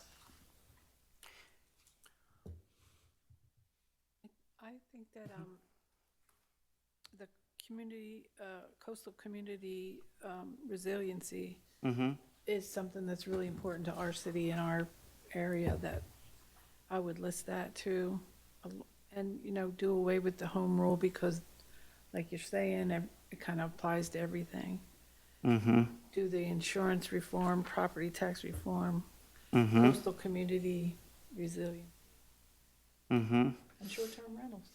I think that the community, coastal community resiliency is something that's really important to our city and our area, that I would list that too. And, do away with the home rule because, like you're saying, it kind of applies to everything. Do the insurance reform, property tax reform, coastal community resilience, and short-term rentals.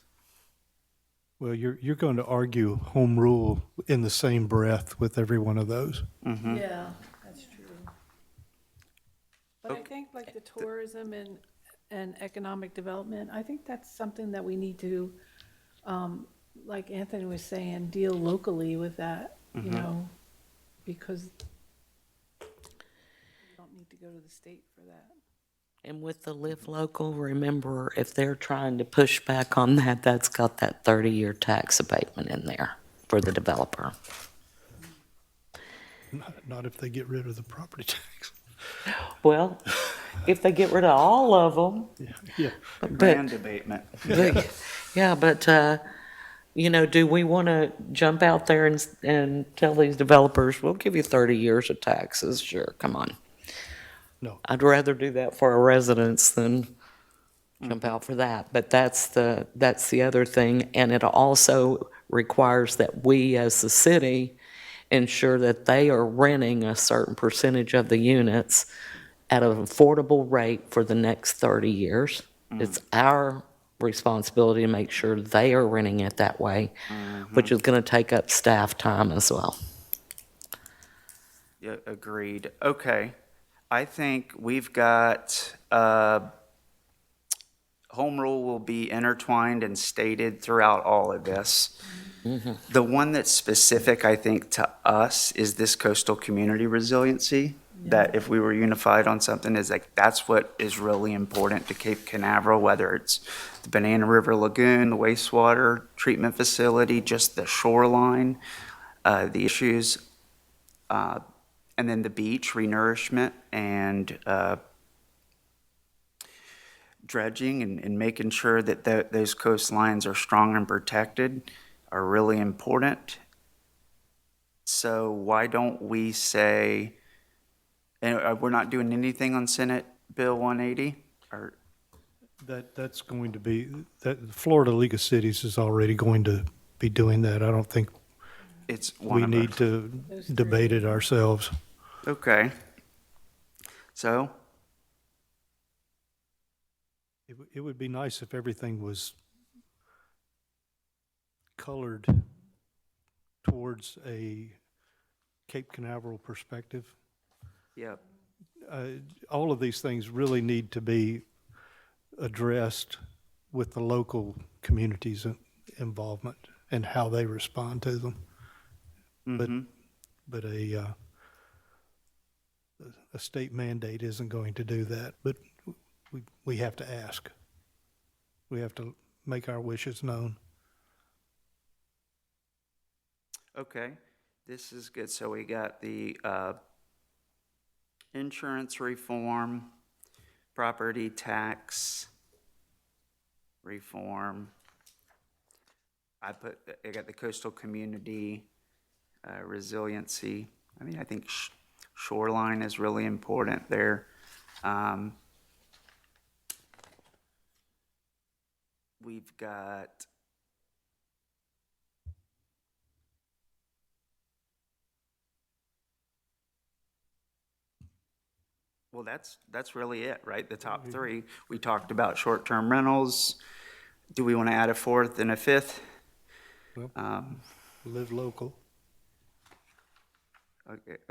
Well, you're going to argue home rule in the same breath with every one of those. Yeah, that's true. But I think like the tourism and economic development, I think that's something that we need to, like Anthony was saying, deal locally with that, because we don't need to go to the state for that. And with the Live Local, remember, if they're trying to push back on that, that's got that 30-year tax abatement in there for the developer. Not if they get rid of the property tax. Well, if they get rid of all of them. Yeah. land abatement. Yeah, but, do we want to jump out there and tell these developers, we'll give you 30 years of taxes? Sure, come on. No. I'd rather do that for our residents than jump out for that. But that's the other thing, and it also requires that we, as the city, ensure that they are renting a certain percentage of the units at an affordable rate for the next 30 years. It's our responsibility to make sure they are renting it that way, which is going to take up staff time as well. Yeah, agreed. Okay. I think we've got, home rule will be intertwined and stated throughout all of this. The one that's specific, I think, to us is this coastal community resiliency, that if we were unified on something, is like, that's what is really important to Cape Canaveral, whether it's the Banana River Lagoon, the wastewater treatment facility, just the shoreline, the issues, and then the beach, renourishment, and dredging, and making sure that those coastlines are strong and protected are really important. So why don't we say, and we're not doing anything on Senate Bill 180? Or That's going to be, that the Florida League of Cities is already going to be doing that. I don't think it's one we of need our, to debate it ourselves. okay. So, It would be nice if everything was colored towards a Cape Canaveral perspective. yeah, All of these things really need to be addressed with the local communities' involvement and how they respond to them. But a state mandate isn't going to do that, but we have to ask. We have to make our wishes known. okay. This is good. So we got the insurance reform, property tax reform. I got the coastal community resiliency. I mean, I think shoreline is really important there. We've got well, that's really it, right? The top three. We talked about short-term rentals. Do we want to add a fourth and a fifth? Well, live local.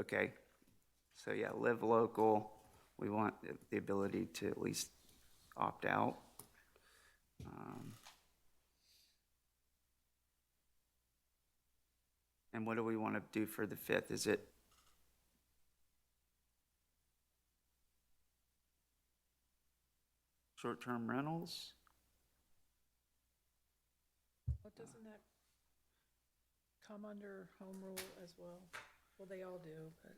Okay. So yeah, live local. We want the ability to at least opt out. And what do we want to do for the fifth? Is it short-term rentals? What doesn't that come under home rule as well? Well, they all do, but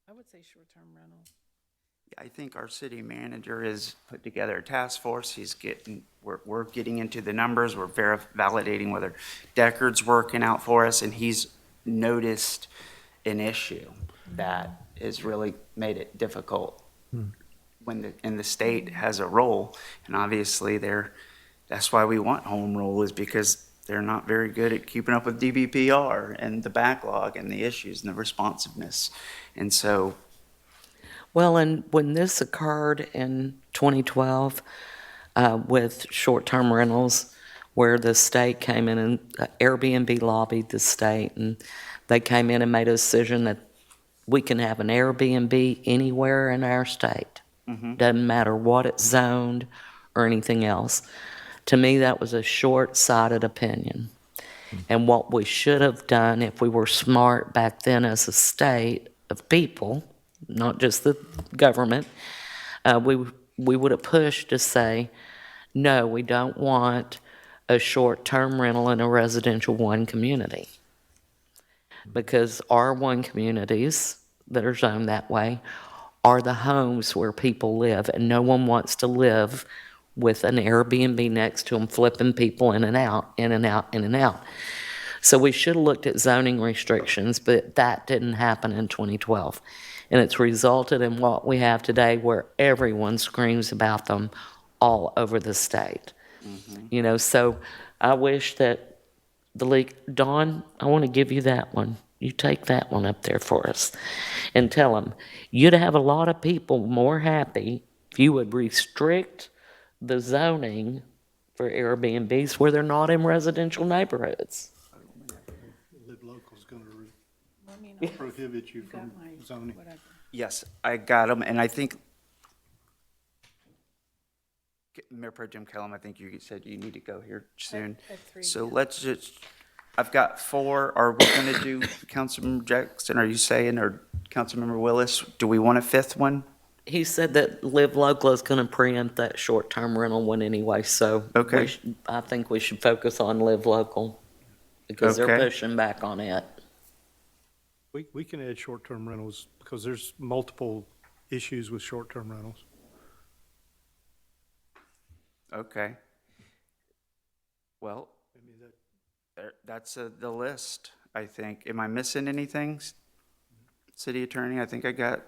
I would say short-term rental. I think our city manager has put together a task force. We're getting into the numbers. We're validating whether Deckard's working out for us, and he's noticed an issue that has really made it difficult when the state has a role. And obviously that's why we want home rule, is because they're not very good at keeping up with DBPR and the backlog and the issues and the responsiveness. And so, Well, and when this occurred in 2012 with short-term rentals, where the state came in and Airbnb lobbied the state, and they came in and made a decision that we can have an Airbnb anywhere in our state. Doesn't matter what it's zoned or anything else. To me, that was a short-sighted opinion. And what we should have done, if we were smart back then as a state of people, not just the government, we would have pushed to say, no, we don't want a short-term rental in a residential one community. Because R1 communities that are zoned that way are the homes where people live, and no one wants to live with an Airbnb next to them, flipping people in and out, in and out, in and out. So we should have looked at zoning restrictions, but that didn't happen in 2012. And it's resulted in what we have today, where everyone screams about them all over the state. You know, so I wish that the league. Dawn, I want to give you that one. You take that one up there for us and tell them, you'd have a lot of people more happy if you would restrict the zoning for Airbnbs where they're not in residential neighborhoods. Live Local's going to prohibit you from zoning. Yes, I got them, and I think, Mayor Pro Tem Kellum, I think you said you need to go here soon. at 3, So yeah. let's just, I've got 4. Are we going to do, Councilmember Jackson, are you saying, or Councilmember Willis, do we want a 5th one? He said that Live Local is going to preempt that short-term rental one anyway, so Okay. I think we should focus on Live Local because they're Okay. pushing back on it. We can add short-term rentals because there's multiple issues with short-term rentals. Okay. Well, that's the list, I think. Am I missing anything, City Attorney? I think I got,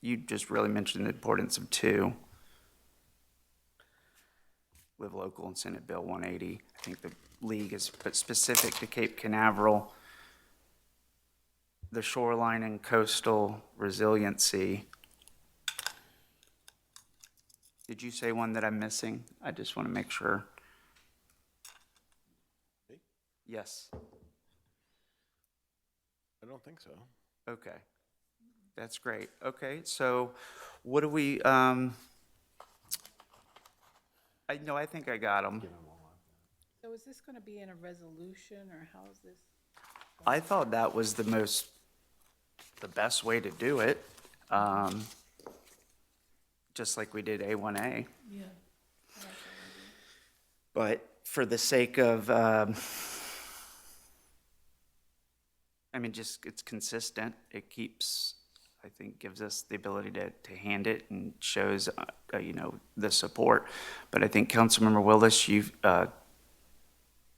you just really mentioned the importance of 2. Live Local and Senate Bill 180. I think the league is specific to Cape Canaveral. The shoreline and coastal resiliency. Did you say one that I'm missing? I just want to make sure. Me? Yes. I don't think so. Okay. That's great. Okay, so what do we, I think I got them. So is this going to be in a resolution, or how is this? I thought that was the best way to do it. Just like we did A1A. Yeah. But for the sake of, just it's consistent. It keeps, I think, gives us the ability to hand it and shows, the support. But I think Councilmember Willis,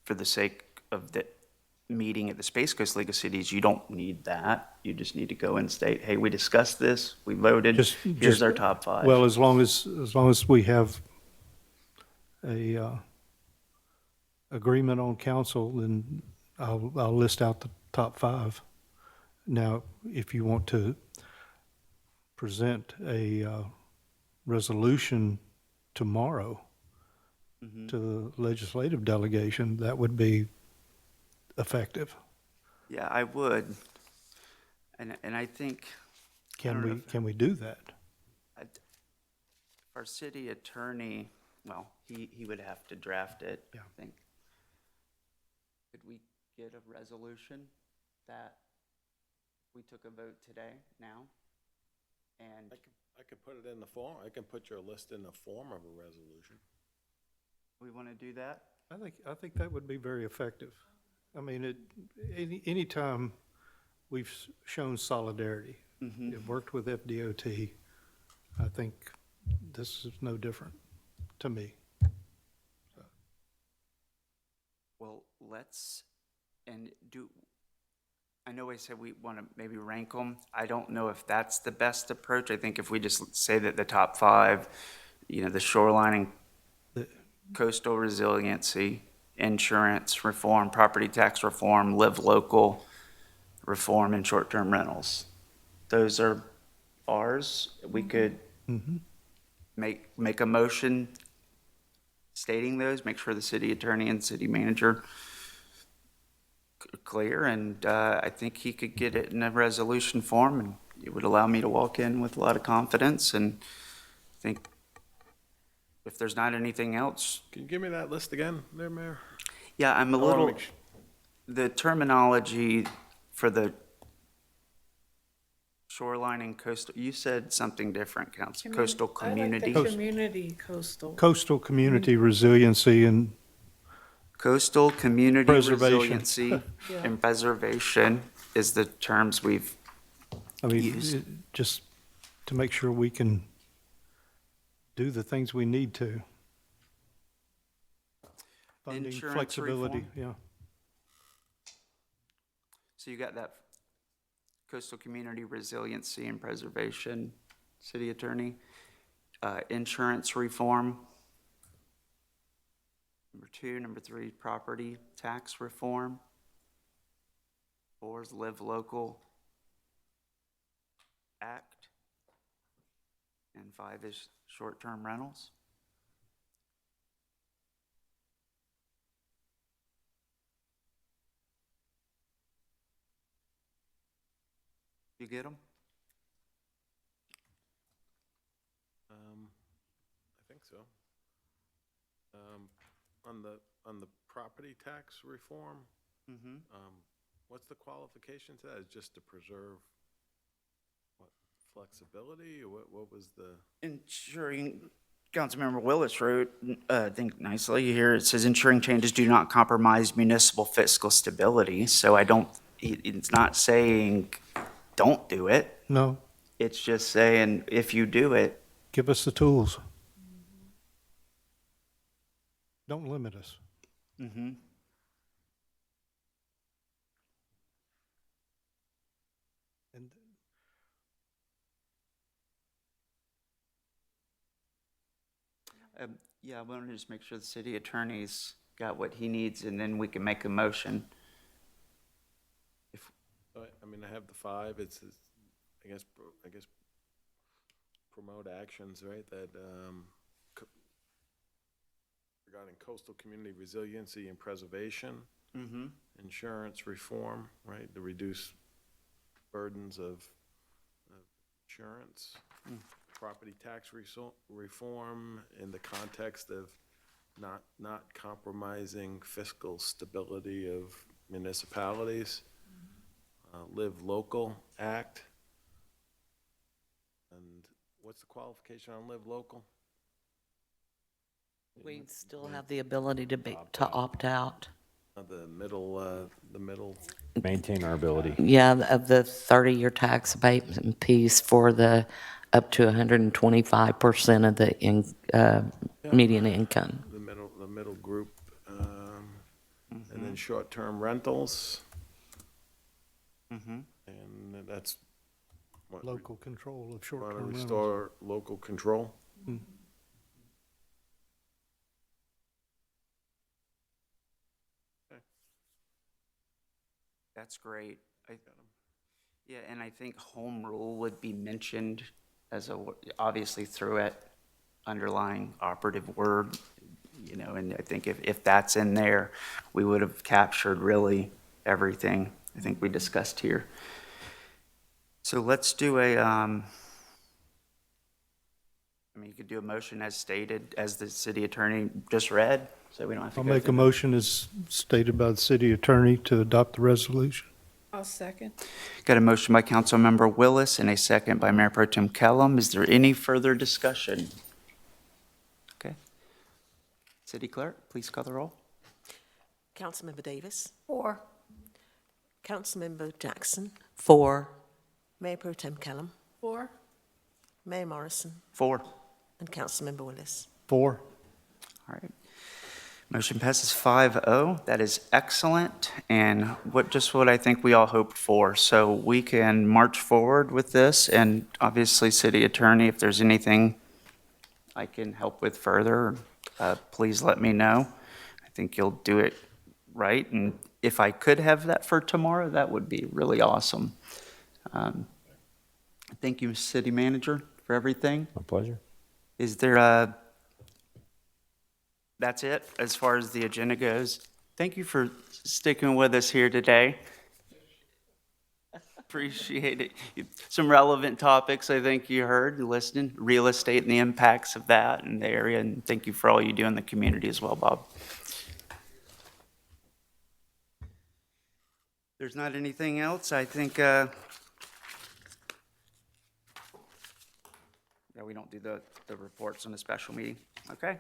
for the sake of the meeting at the Space Coast League of Cities, you don't need that. You just need to go and state, hey, we discussed this, we voted, here's our top 5. Well, as long as we have a agreement on council, then I'll list out the top 5. Now, if you want to present a resolution tomorrow to the legislative delegation, that would be effective. Yeah, I would. And I think, Can we do that? our city attorney, well, he would have to draft it, Yeah. I think. Could we get a resolution that we took a vote today, now? And I could put it in the form, I can put your list in the form of a resolution. we want to do that? I think that would be very effective. I mean, anytime we've shown solidarity, it worked with FDOT, I think this is no different to me. Well, I know I said we want to maybe rank them. I don't know if that's the best approach. I think if we just say that the top 5, the shoreline and coastal resiliency, insurance reform, property tax reform, live local reform, and short-term rentals. Those are ours. We could make a motion stating those, make sure the city attorney and city manager clear, and I think he could get it in a resolution form, and it would allow me to walk in with a lot of confidence, and I think if there's not anything else. Can you give me that list again there, Mayor? Yeah, I'm a I wanna little, make the terminology for the shoreline and coastal, you said something different, Council, coastal community. I like the community coastal. Coastal community resiliency and Coastal community Preservation. resiliency Yeah. and preservation is the terms we've, I mean, Use. just to make sure we can do the things we need to. Funding, Insurance flexibility, reform. yeah. so you got that coastal community resiliency and preservation, city attorney. Insurance reform. Number 2. Number 3, property tax reform. 4 is Live Local Act. And 5 is short-term rentals. You get them? I think so. On the property tax reform, Mm-hmm. what's the qualification to that? Is just to preserve what, flexibility, or what was the? Ensuring, Councilmember Willis wrote, I think nicely here, it says ensuring changes do not compromise municipal fiscal stability. So I don't, it's not saying don't do it. No, It's just saying if you do it, give us the tools. Don't limit us. mm-hmm. And Yeah, I want to just make sure the city attorney's got what he needs, and then we can make a motion. I mean, I have the 5. It's, I guess, promote actions, right, that, regarding coastal community resiliency and preservation, Mm-hmm. insurance reform, right, to reduce burdens of insurance, property tax reform in the context of not compromising fiscal stability of municipalities, Live Local Act. And what's the qualification on Live Local? We still have the ability to opt out. The middle, Maintain our ability. Yeah, of the 30-year tax abatement piece for the up to 125% of the median income. the middle group, and then short-term rentals, Mm-hmm. and that's what, local control of want to short-term rentals. restore local control. Mm. That's great. Yeah, and I think home rule would be mentioned as obviously through it, underlying operative word, and I think if that's in there, we would have captured really everything I think we discussed here. So let's do you could do a motion as stated, as the city attorney just read, so we don't have to I'll go make a through. motion as stated by the city attorney to adopt the resolution. I'll second. Got a motion by Councilmember Willis and a second by Mayor Pro Tem Kellum. Is there any further discussion? Okay. City Clerk, please call the roll. Councilmember Davis, 4. Councilmember Jackson, 4. Mayor Pro Tem Callum, 4. Mayor Morrison, 4. and Councilmember Willis. 4. All right. Motion passes 5-0. That is excellent, and what I think we all hoped for. So we can march forward with this, and obviously, City Attorney, if there's anything I can help with further, please let me know. I think you'll do it right, and if I could have that for tomorrow, that would be really awesome. Thank you, City Manager, for everything. My pleasure. Is there that's it as far as the agenda goes. Thank you for sticking with us here today. Appreciate it. Some relevant topics I think you heard, listening, real estate and the impacts of that in the area, and thank you for all you do in the community as well, Bob. There's not anything else, I think, yeah, we don't do the reports on a special meeting. Okay.